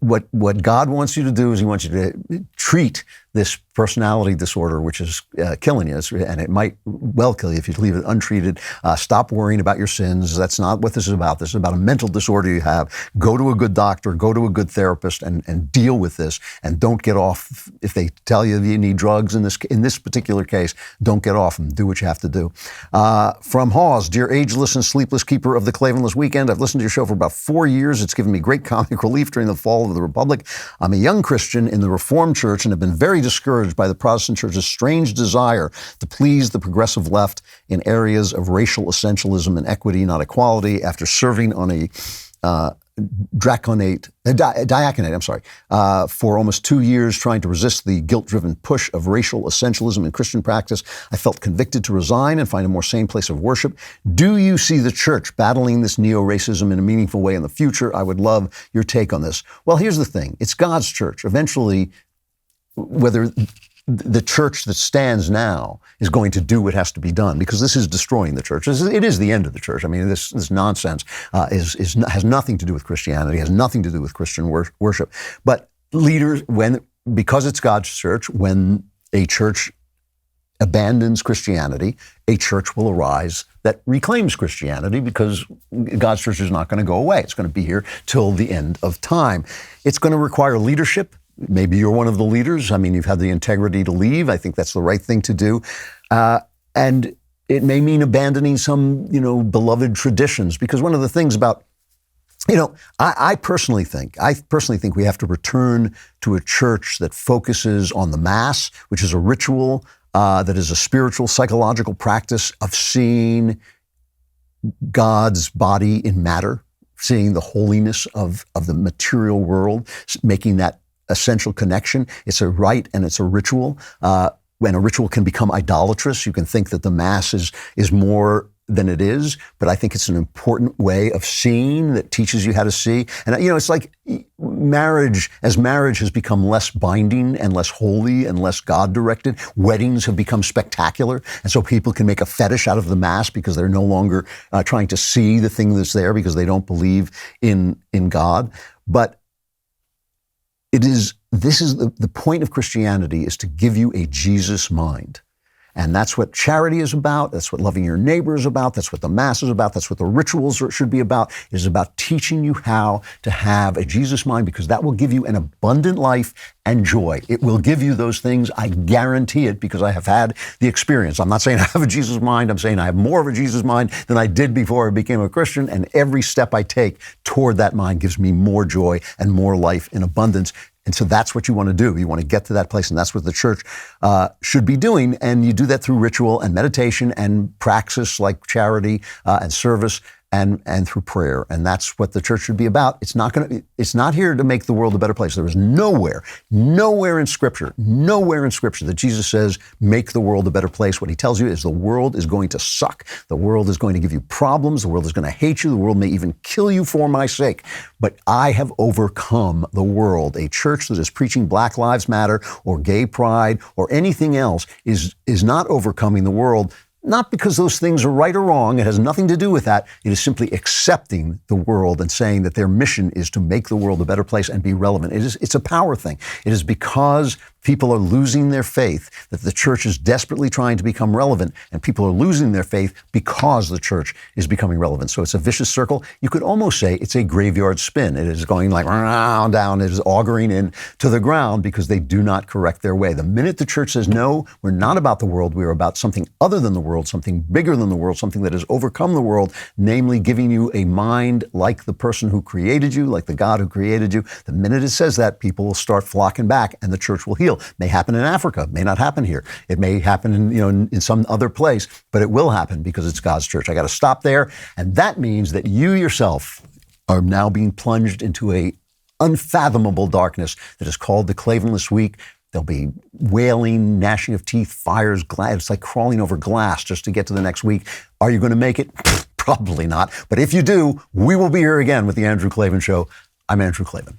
What God wants you to do is he wants you to treat this personality disorder, which is killing you, and it might well kill you if you leave it untreated. Stop worrying about your sins. That's not what this is about. This is about a mental disorder you have. Go to a good doctor, go to a good therapist, and deal with this. And don't get off if they tell you you need drugs in this particular case. Don't get off them. Do what you have to do. From Hawes, dear ageless and sleepless keeper of the Klavanless weekend, I've listened to your show for about 4 years. It's given me great comic relief during the fall of the Republic. I'm a young Christian in the Reformed Church and have been very discouraged by the Protestant Church's strange desire to please the progressive left in areas of racial essentialism and equity, not equality, after serving on a diaconate, for almost 2 years, trying to resist the guilt-driven push of racial essentialism in Christian practice. I felt convicted to resign and find a more sane place of worship. Do you see the church battling this neo-racism in a meaningful way in the future? I would love your take on this. Well, here's the thing. It's God's church. Eventually, whether the church that stands now is going to do what has to be done, because this is destroying the church. It is the end of the church. I mean, this nonsense has nothing to do with Christianity, has nothing to do with Christian worship. But leaders, because it's God's church, when a church abandons Christianity, a church will arise that reclaims Christianity, because God's church is not going to go away. It's going to be here till the end of time. It's going to require leadership. Maybe you're one of the leaders. I mean, you've had the integrity to leave. I think that's the right thing to do. And it may mean abandoning some, beloved traditions, because one of the things about, I personally think we have to return to a church that focuses on the Mass, which is a ritual, that is a spiritual, psychological practice of seeing God's body in matter, seeing the holiness of the material world, making that essential connection. It's a rite and it's a ritual. When a ritual can become idolatrous, you can think that the Mass is more than it is, but I think it's an important way of seeing that teaches you how to see. And, it's like marriage has become less binding and less holy and less God-directed. Weddings have become spectacular, and so people can make a fetish out of the Mass because they're no longer trying to see the thing that's there because they don't believe in God. But this is the point of Christianity, is to give you a Jesus mind. And that's what charity is about. That's what loving your neighbor is about. That's what the Mass is about. That's what the rituals should be about. It is about teaching you how to have a Jesus mind, because that will give you an abundant life and joy. It will give you those things. I guarantee it, because I have had the experience. I'm not saying I have a Jesus mind. I'm saying I have more of a Jesus mind than I did before I became a Christian. And every step I take toward that mind gives me more joy and more life in abundance. And so that's what you want to do. You want to get to that place, and that's what the church should be doing. And you do that through ritual and meditation and praxis like charity and service and through prayer. And that's what the church should be about. It's not here to make the world a better place. There is nowhere in Scripture that Jesus says, make the world a better place. What he tells you is the world is going to suck. The world is going to give you problems. The world is going to hate you. The world may even kill you for my sake. But I have overcome the world. A church that is preaching Black Lives Matter or gay pride or anything else is not overcoming the world. Not because those things are right or wrong. It has nothing to do with that. It is simply accepting the world and saying that their mission is to make the world a better place and be relevant. It's a power thing. It is because people are losing their faith that the church is desperately trying to become relevant, and people are losing their faith because the church is becoming relevant. So it's a vicious circle. You could almost say it's a graveyard spin. It is going like round, down. It is auguring in to the ground because they do not correct their way. The minute the church says, no, we're not about the world, we are about something other than the world, something bigger than the world, something that has overcome the world, namely giving you a mind like the person who created you, like the God who created you. The minute it says that, people will start flocking back and the church will heal. May happen in Africa, may not happen here. It may happen in some other place, but it will happen because it's God's church. I got to stop there. And that means that you yourself are now being plunged into a unfathomable darkness that is called the Klavanless Week. There'll be wailing, gnashing of teeth, fires, glass. It's like crawling over glass just to get to the next week. Are you going to make it? Probably not. But if you do, we will be here again with The Andrew Klavan Show. I'm Andrew Klavan.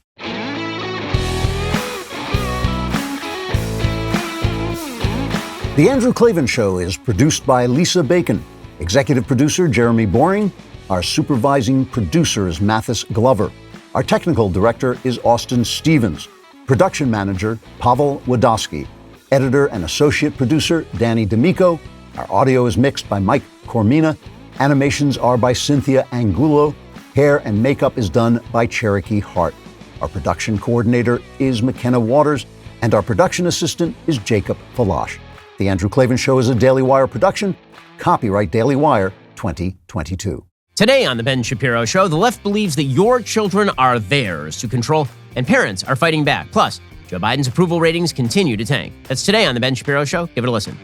The Andrew Klavan Show is produced by Lisa Bacon, executive producer Jeremy Boring. Our supervising producer is Mathis Glover. Our technical director is Austin Stevens. Production manager Pavel Wadowski. Editor and associate producer Danny D'Amico. Our audio is mixed by Mike Cormina. Animations are by Cynthia Angulo. Hair and makeup is done by Cherokee Hart. Our production coordinator is McKenna Waters, and our production assistant is Jacob Falash. The Andrew Klavan Show is a Daily Wire production. Copyright Daily Wire 2022. Today on The Ben Shapiro Show, the left believes that your children are theirs to control, and parents are fighting back. Plus, Joe Biden's approval ratings continue to tank. That's today on The Ben Shapiro Show. Give it a listen.